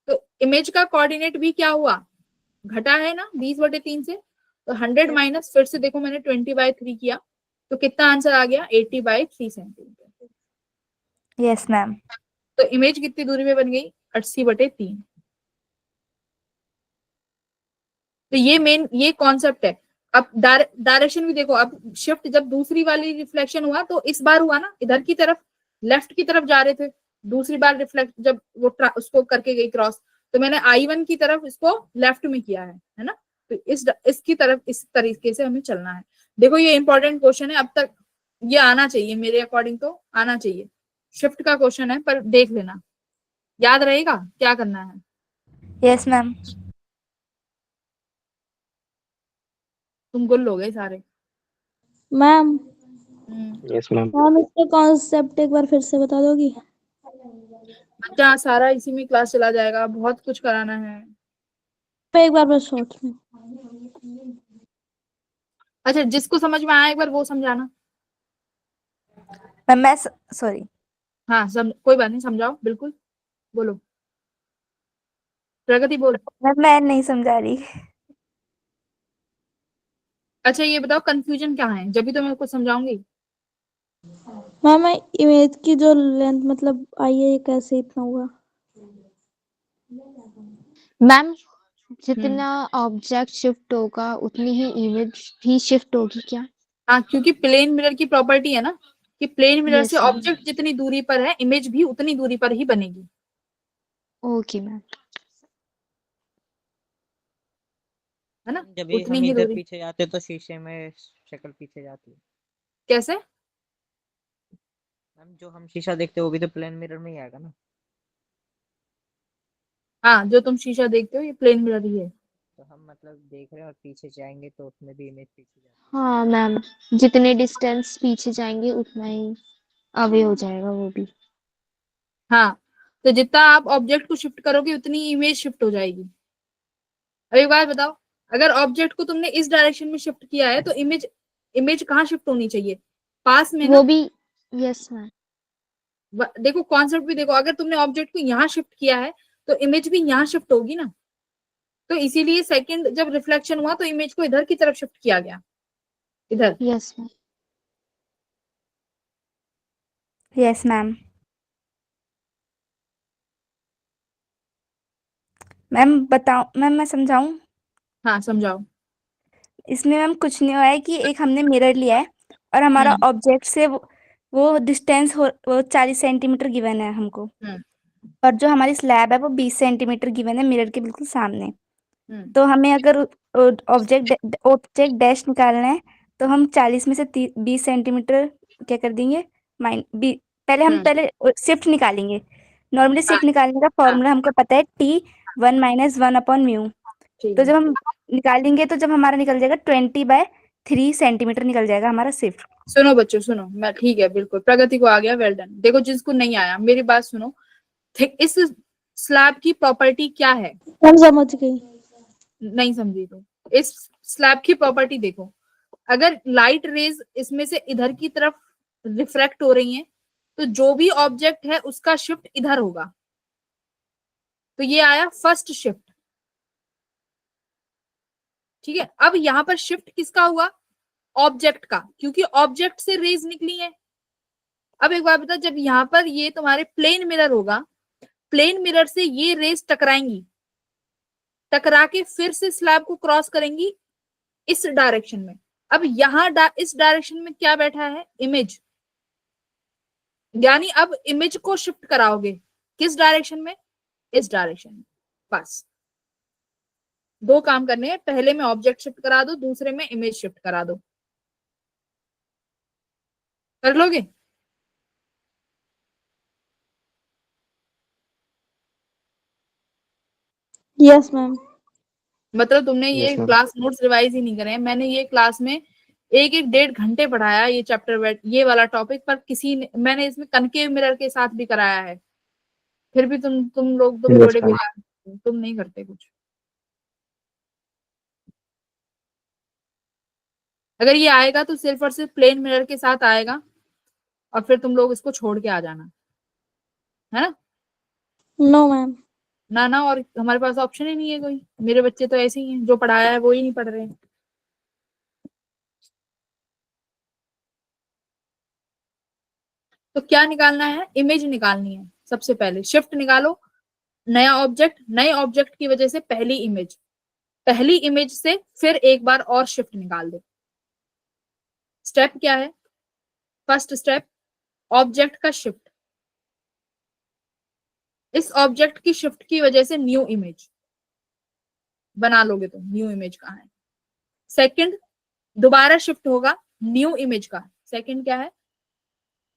तो इमेज का कोऑर्डिनेट भी क्या हुआ? घटा है ना 20/3 से। तो 100 माइनस फिर से देखो मैंने 20/3 किया, तो कितना आंसर आ गया? 80/3 सेंटीमीटर। Yes ma'am. तो इमेज कितनी दूरी पे बन गई? 80/3। तो ये मेन ये कॉन्सेप्ट है। अब डायरेक्शन भी देखो, अब शिफ्ट जब दूसरी वाली रिफ्लेक्शन हुआ तो इस बार हुआ ना इधर की तरफ, लेफ्ट की तरफ जा रहे थे। दूसरी बार रिफ्लेक्ट जब वो उसको करके गई क्रॉस, तो मैंने I1 की तरफ इसको लेफ्ट में किया है ना। तो इसकी तरफ इस तरीके से हमें चलना है। देखो ये इंपॉर्टेंट क्वेश्चन है, अब तक ये आना चाहिए मेरे अकॉर्डिंग, तो आना चाहिए। शिफ्ट का क्वेश्चन है पर देख लेना, याद रहेगा क्या करना है। Yes ma'am. तुम गुल हो गए सारे। Ma'am yes ma'am. मैम इसका कॉन्सेप्ट एक बार फिर से बता दोगी? बच्चा सारा इसी में क्लास चला जाएगा, बहुत कुछ कराना है। एक बार बस शॉर्ट में। अच्छा जिसको समझ में आया एक बार वो समझाना। मैम मैं सॉरी। हाँ कोई बात नहीं, समझाओ बिल्कुल। बोलो प्रगति बोल। मैम मैं नहीं समझा रही। अच्छा ये बताओ कंफ्यूजन क्या है, जब भी तो मैं कुछ समझाऊंगी। मैम मैं इमेज की जो लेंथ मतलब आई है ये कैसे इतना हुआ? मैम जितना ऑब्जेक्ट शिफ्ट होगा उतनी ही इमेज भी शिफ्ट होगी क्या? हाँ क्योंकि प्लेन मिरर की प्रॉपर्टी है ना कि प्लेन मिरर यस से मैम। ऑब्जेक्ट जितनी दूरी पर है इमेज भी उतनी दूरी पर ही बनेगी, ओके मैम। है ना। जब भी उतनी हम ही इधर दूरी। पीछे जाते तो शीशे में शक्ल पीछे जाती है। कैसे? हम जो हम शीशा देखते हो वो भी तो प्लेन मिरर में ही आएगा ना। हाँ जो तुम शीशा देखते हो ये प्लेन मिरर ही है। तो हम मतलब देख रहे हैं और पीछे जाएंगे तो उसमें भी इमेज पीछे जाएगी। हाँ मैम, जितने डिस्टेंस पीछे जाएंगे उतना ही अवे हो जाएगा वो भी। हाँ तो जितना आप ऑब्जेक्ट को शिफ्ट करोगे उतनी इमेज शिफ्ट हो जाएगी। अब एक बात बताओ, अगर ऑब्जेक्ट को तुमने इस डायरेक्शन में शिफ्ट किया है तो इमेज इमेज कहाँ शिफ्ट होनी चाहिए? पास में ना। वो भी। Yes ma'am. देखो कॉन्सेप्ट भी देखो, अगर तुमने ऑब्जेक्ट को यहाँ शिफ्ट किया है तो इमेज भी यहाँ शिफ्ट होगी ना। तो इसीलिए सेकंड जब रिफ्लेक्शन हुआ तो इमेज को इधर की तरफ शिफ्ट किया गया, इधर। Yes ma'am. Yes ma'am. Ma'am बताओ, मैम मैं समझाऊं? हाँ समझाओ। इसमें मैम कुछ नहीं हुआ है कि एक हमने मिरर लिया है और हमारा हम्म ऑब्जेक्ट से वो डिस्टेंस वो 40 सेंटीमीटर गिवन है हमको, हम्म और जो हमारी स्लैब है वो 20 सेंटीमीटर गिवन है मिरर के बिल्कुल सामने। हम्म तो हमें अगर ऑब्जेक्ट डैश निकालना है तो हम 40 में से 20 सेंटीमीटर क्या कर देंगे, हम्म पहले शिफ्ट निकालेंगे। नॉर्मली हाँ शिफ्ट निकालने का हाँ फॉर्मूला हमको पता है T1 - 1/μ। ठीक तो है। जब हम निकालेंगे तो जब हमारा निकल जाएगा 20/3 सेंटीमीटर निकल जाएगा हमारा शिफ्ट। सुनो बच्चों सुनो, मैं ठीक है बिल्कुल, प्रगति को आ गया, वेल डन। देखो जिसको नहीं आया मेरी बात सुनो, इस स्लैब की प्रॉपर्टी क्या है? मैम समझ गई। नहीं समझी तो इस स्लैब की प्रॉपर्टी देखो, अगर लाइट रेज इसमें से इधर की तरफ रिफ्रैक्ट हो रही हैं तो जो भी ऑब्जेक्ट है उसका शिफ्ट इधर होगा। तो ये आया फर्स्ट शिफ्ट, ठीक है। अब यहां पर शिफ्ट किसका हुआ? ऑब्जेक्ट का, क्योंकि ऑब्जेक्ट से रेज निकली है। अब एक बात बता, जब यहां पर ये तुम्हारे प्लेन मिरर होगा, प्लेन मिरर से ये रेज टकराएंगी, टकरा के फिर से स्लैब को क्रॉस करेंगी इस डायरेक्शन में। अब यहां इस डायरेक्शन में क्या बैठा है? इमेज। यानी अब इमेज को शिफ्ट कराओगे किस डायरेक्शन में? इस डायरेक्शन में। बस दो काम करने हैं, पहले में ऑब्जेक्ट शिफ्ट करा दो, दूसरे में इमेज शिफ्ट करा दो। कर लोगे? Yes ma'am. मतलब तुमने ये yes ma'am. Class notes revise ही नहीं करे हैं। मैंने ये क्लास में 1-1 1.5 घंटे पढ़ाया ये चैप्टर, ये वाला टॉपिक, पर किसी ने, मैंने इसमें कनकेव मिरर के साथ भी कराया है, फिर भी तुम लोग तो यस बड़े मैम। बेकार हो, तुम नहीं करते कुछ। अगर ये आएगा तो सिर्फ और सिर्फ प्लेन मिरर के साथ आएगा, और फिर तुम लोग इसको छोड़ के आ जाना, है ना? No ma'am. ना ना, और हमारे पास ऑप्शन ही नहीं है कोई। मेरे बच्चे तो ऐसे ही हैं, जो पढ़ाया है वो ही नहीं पढ़ रहे हैं। तो क्या निकालना है? इमेज निकालनी है। सबसे पहले शिफ्ट निकालो, नया ऑब्जेक्ट, नए ऑब्जेक्ट की वजह से पहली इमेज, पहली इमेज से फिर एक बार और शिफ्ट निकाल दो। स्टेप क्या है? फर्स्ट स्टेप, ऑब्जेक्ट का शिफ्ट। इस ऑब्जेक्ट की शिफ्ट की वजह से न्यू इमेज बना लोगे। तो न्यू इमेज कहाँ है? सेकंड, दोबारा शिफ्ट होगा न्यू इमेज का। सेकंड क्या है?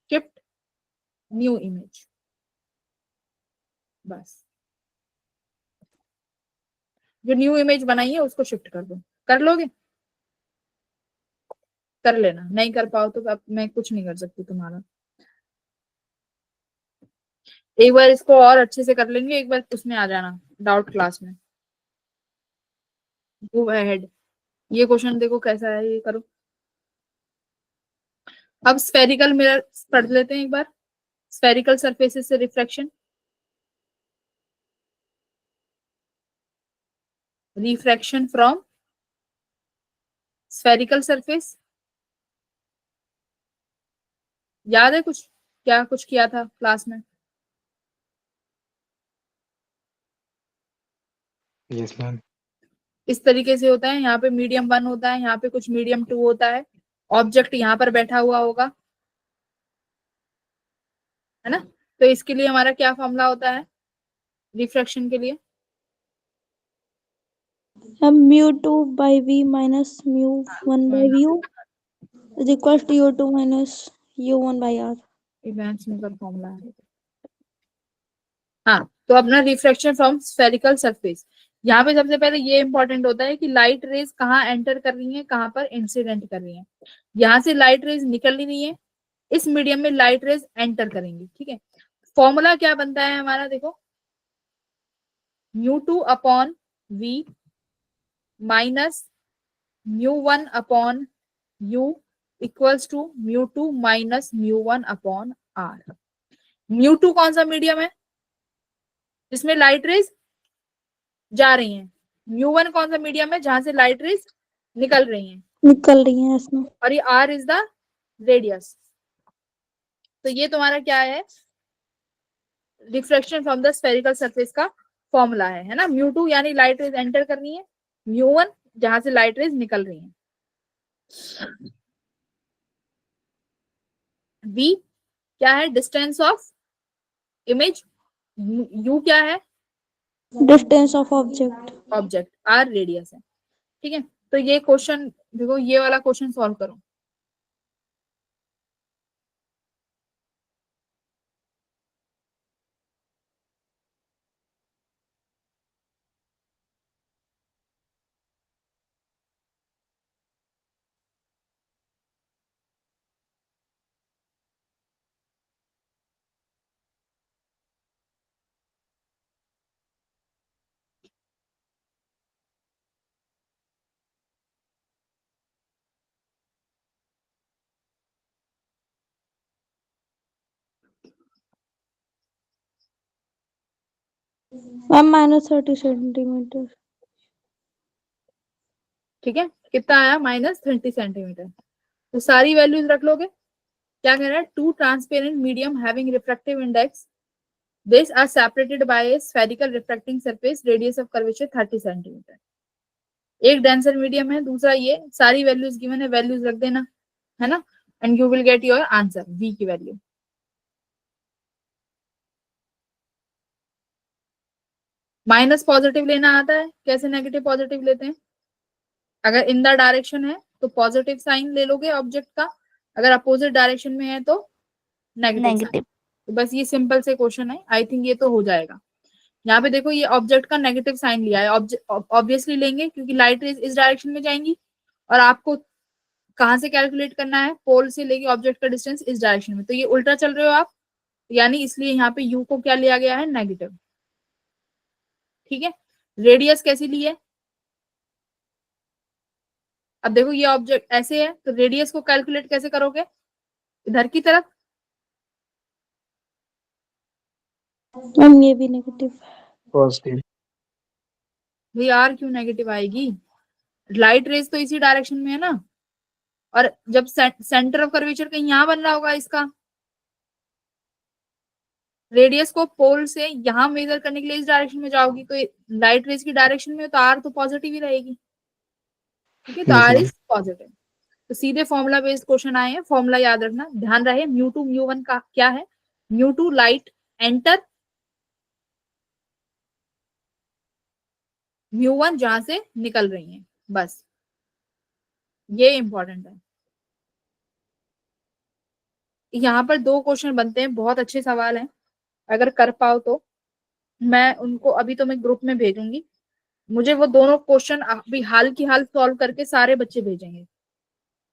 Shift new image. बस जो न्यू इमेज बनाई है उसको शिफ्ट कर दो। कर लोगे? कर लेना, नहीं कर पाओ तो अब मैं कुछ नहीं कर सकती तुम्हारा। एक बार इसको और अच्छे से कर लेंगे, एक बार उसमें आ जाना डाउट क्लास में। Move ahead. ये क्वेश्चन देखो कैसा है, ये करो। अब स्फेरिकल मिरर पढ़ लेते हैं एक बार। स्फेरिकल सरफेसेस से refraction, refraction from spherical surface. याद है कुछ? क्या कुछ किया था क्लास में? Yes ma'am. इस तरीके से होता है, यहाँ पे मीडियम 1 होता है, यहाँ पे कुछ मीडियम 2 होता है, ऑब्जेक्ट यहाँ पर बैठा हुआ होगा, है ना? तो इसके लिए हमारा क्या फॉर्मूला होता है रिफ्रैक्शन के लिए? μ2/v minus μ1/u is equal to u2 minus u1/r। Events में फॉर्मूला है। हाँ, तो अपना रिफ्रैक्शन फ्रॉम स्फेरिकल सरफेस, यहाँ पे सबसे पहले ये इंपॉर्टेंट होता है कि लाइट रेज कहाँ एंटर कर रही है, कहाँ पर इंसिडेंट कर रही है। यहाँ से लाइट रेज निकल रही है, इस मीडियम में लाइट रेज एंटर करेंगी, ठीक है। फॉर्मूला क्या बनता है हमारा? देखो, μ2/v minus μ1/u equals to μ2 minus μ1/r। μ2 कौन सा मीडियम है जिसमें लाइट रेज जा रही हैं? μ1 कौन सा मीडियम है जहां से लाइट रेज निकल रही हैं? निकल रही है इसमें। और ये r इज द रेडियस। तो ये तुम्हारा क्या है? Refraction from the spherical surface का फॉर्मूला है ना। म्यू2 यानी लाइट रेज एंटर करनी है, म्यू1 जहां से लाइट रेज निकल रही है। v क्या है, डिस्टेंस ऑफ इमेज, u क्या है, distance of object. Object, r radius है। ठीक है, तो ये क्वेश्चन देखो, ये वाला क्वेश्चन सॉल्व करो। Ma'am -30 centimetre. ठीक है, कितना आया, -30 सेंटीमीटर। तो सारी वैल्यूज रख लोगे। क्या कह रहा है, two transparent medium having refractive index this are separated by a spherical refracting surface, radius of curvature 30 centimetre. एक डेंसर मीडियम है, दूसरा ये, सारी वैल्यूज गिवन है, वैल्यूज रख देना, है ना, and you will get your answer, v की वैल्यू। माइनस पॉजिटिव लेना आता है, कैसे नेगेटिव पॉजिटिव लेते हैं, अगर इन द डायरेक्शन है तो पॉजिटिव साइन ले लोगे ऑब्जेक्ट का, अगर अपोजिट डायरेक्शन में है तो नेगेटिव साइन। नेगेटिव। तो बस ये सिंपल से क्वेश्चन है, आई थिंक ये तो हो जाएगा। यहाँ पे देखो, ये ऑब्जेक्ट का नेगेटिव साइन लिया है, ऑब्वियसली लेंगे क्योंकि लाइट रेज इस डायरेक्शन में जाएंगी, और आपको कहाँ से कैलकुलेट करना है, पोल से लेके ऑब्जेक्ट का डिस्टेंस इस डायरेक्शन में, तो ये उल्टा चल रहे हो आप, यानी इसलिए यहाँ पे u को क्या लिया गया है, नेगेटिव। ठीक है, रेडियस कैसी ली है, अब देखो ये ऑब्जेक्ट ऐसे है, तो रेडियस को कैलकुलेट कैसे करोगे, इधर की तरफ। मैम ये भी नेगेटिव। पॉजिटिव। भाई आर क्यों नेगेटिव आएगी, लाइट रेज तो इसी डायरेक्शन में है ना, और जब सेंटर ऑफ कर्वेचर कहीं यहाँ बन रहा होगा इसका, रेडियस को पोल से यहाँ मेजर करने के लिए इस डायरेक्शन में जाओगी, तो लाइट रेज की डायरेक्शन में तो आर तो पॉजिटिव ही रहेगी। ठीक है, तो Yes, are ma'am. Is positive. तो सीधे फॉर्मूला बेस्ड क्वेश्चन आए हैं, फॉर्मूला याद रखना, ध्यान रहे म्यू2 म्यू1 का क्या है, म्यू2 लाइट एंटर, म्यू1 जहां से निकल रही है, बस ये इंपॉर्टेंट है। यहाँ पर 2 क्वेश्चन बनते हैं, बहुत अच्छे सवाल हैं, अगर कर पाओ तो मैं उनको अभी तो मैं ग्रुप में भेजूंगी, मुझे वो दोनों क्वेश्चन अभी हाल की हाल सॉल्व करके सारे बच्चे भेजेंगे।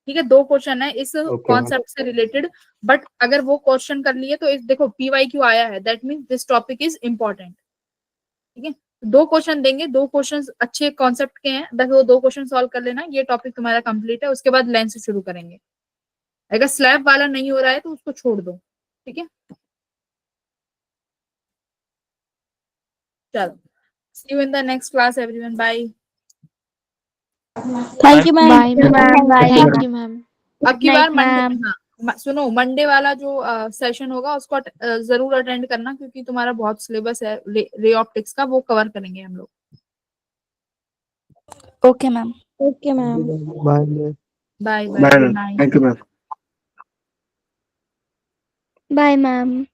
ठीक है, 2 क्वेश्चन है इस कॉन्सेप्ट से रिलेटेड, बट अगर वो क्वेश्चन कर लिए तो इस देखो PYQ आया है, that means this topic is important. ठीक है, 2 क्वेश्चन देंगे, 2 क्वेश्चन अच्छे कॉन्सेप्ट के हैं, बस वो 2 क्वेश्चन सॉल्व कर लेना, ये टॉपिक तुम्हारा कंप्लीट है। उसके बाद लेंस से शुरू करेंगे, अगर स्लैब वाला नहीं हो रहा है तो उसको छोड़ दो। ठीक है, चलो, see you in the next class everyone, bye. Thank you ma'am. Bye ma'am, thank you ma'am. अब की बार मंडे, हाँ सुनो, मंडे वाला जो सेशन होगा उसको जरूर अटेंड करना, क्योंकि तुम्हारा बहुत सिलेबस है रे ऑप्टिक्स का, वो कवर करेंगे हम लोग। Okay ma'am. Okay ma'am. Bye. Bye bye, Bye, good ma'am. Night. Thank you, ma'am. Bye ma'am.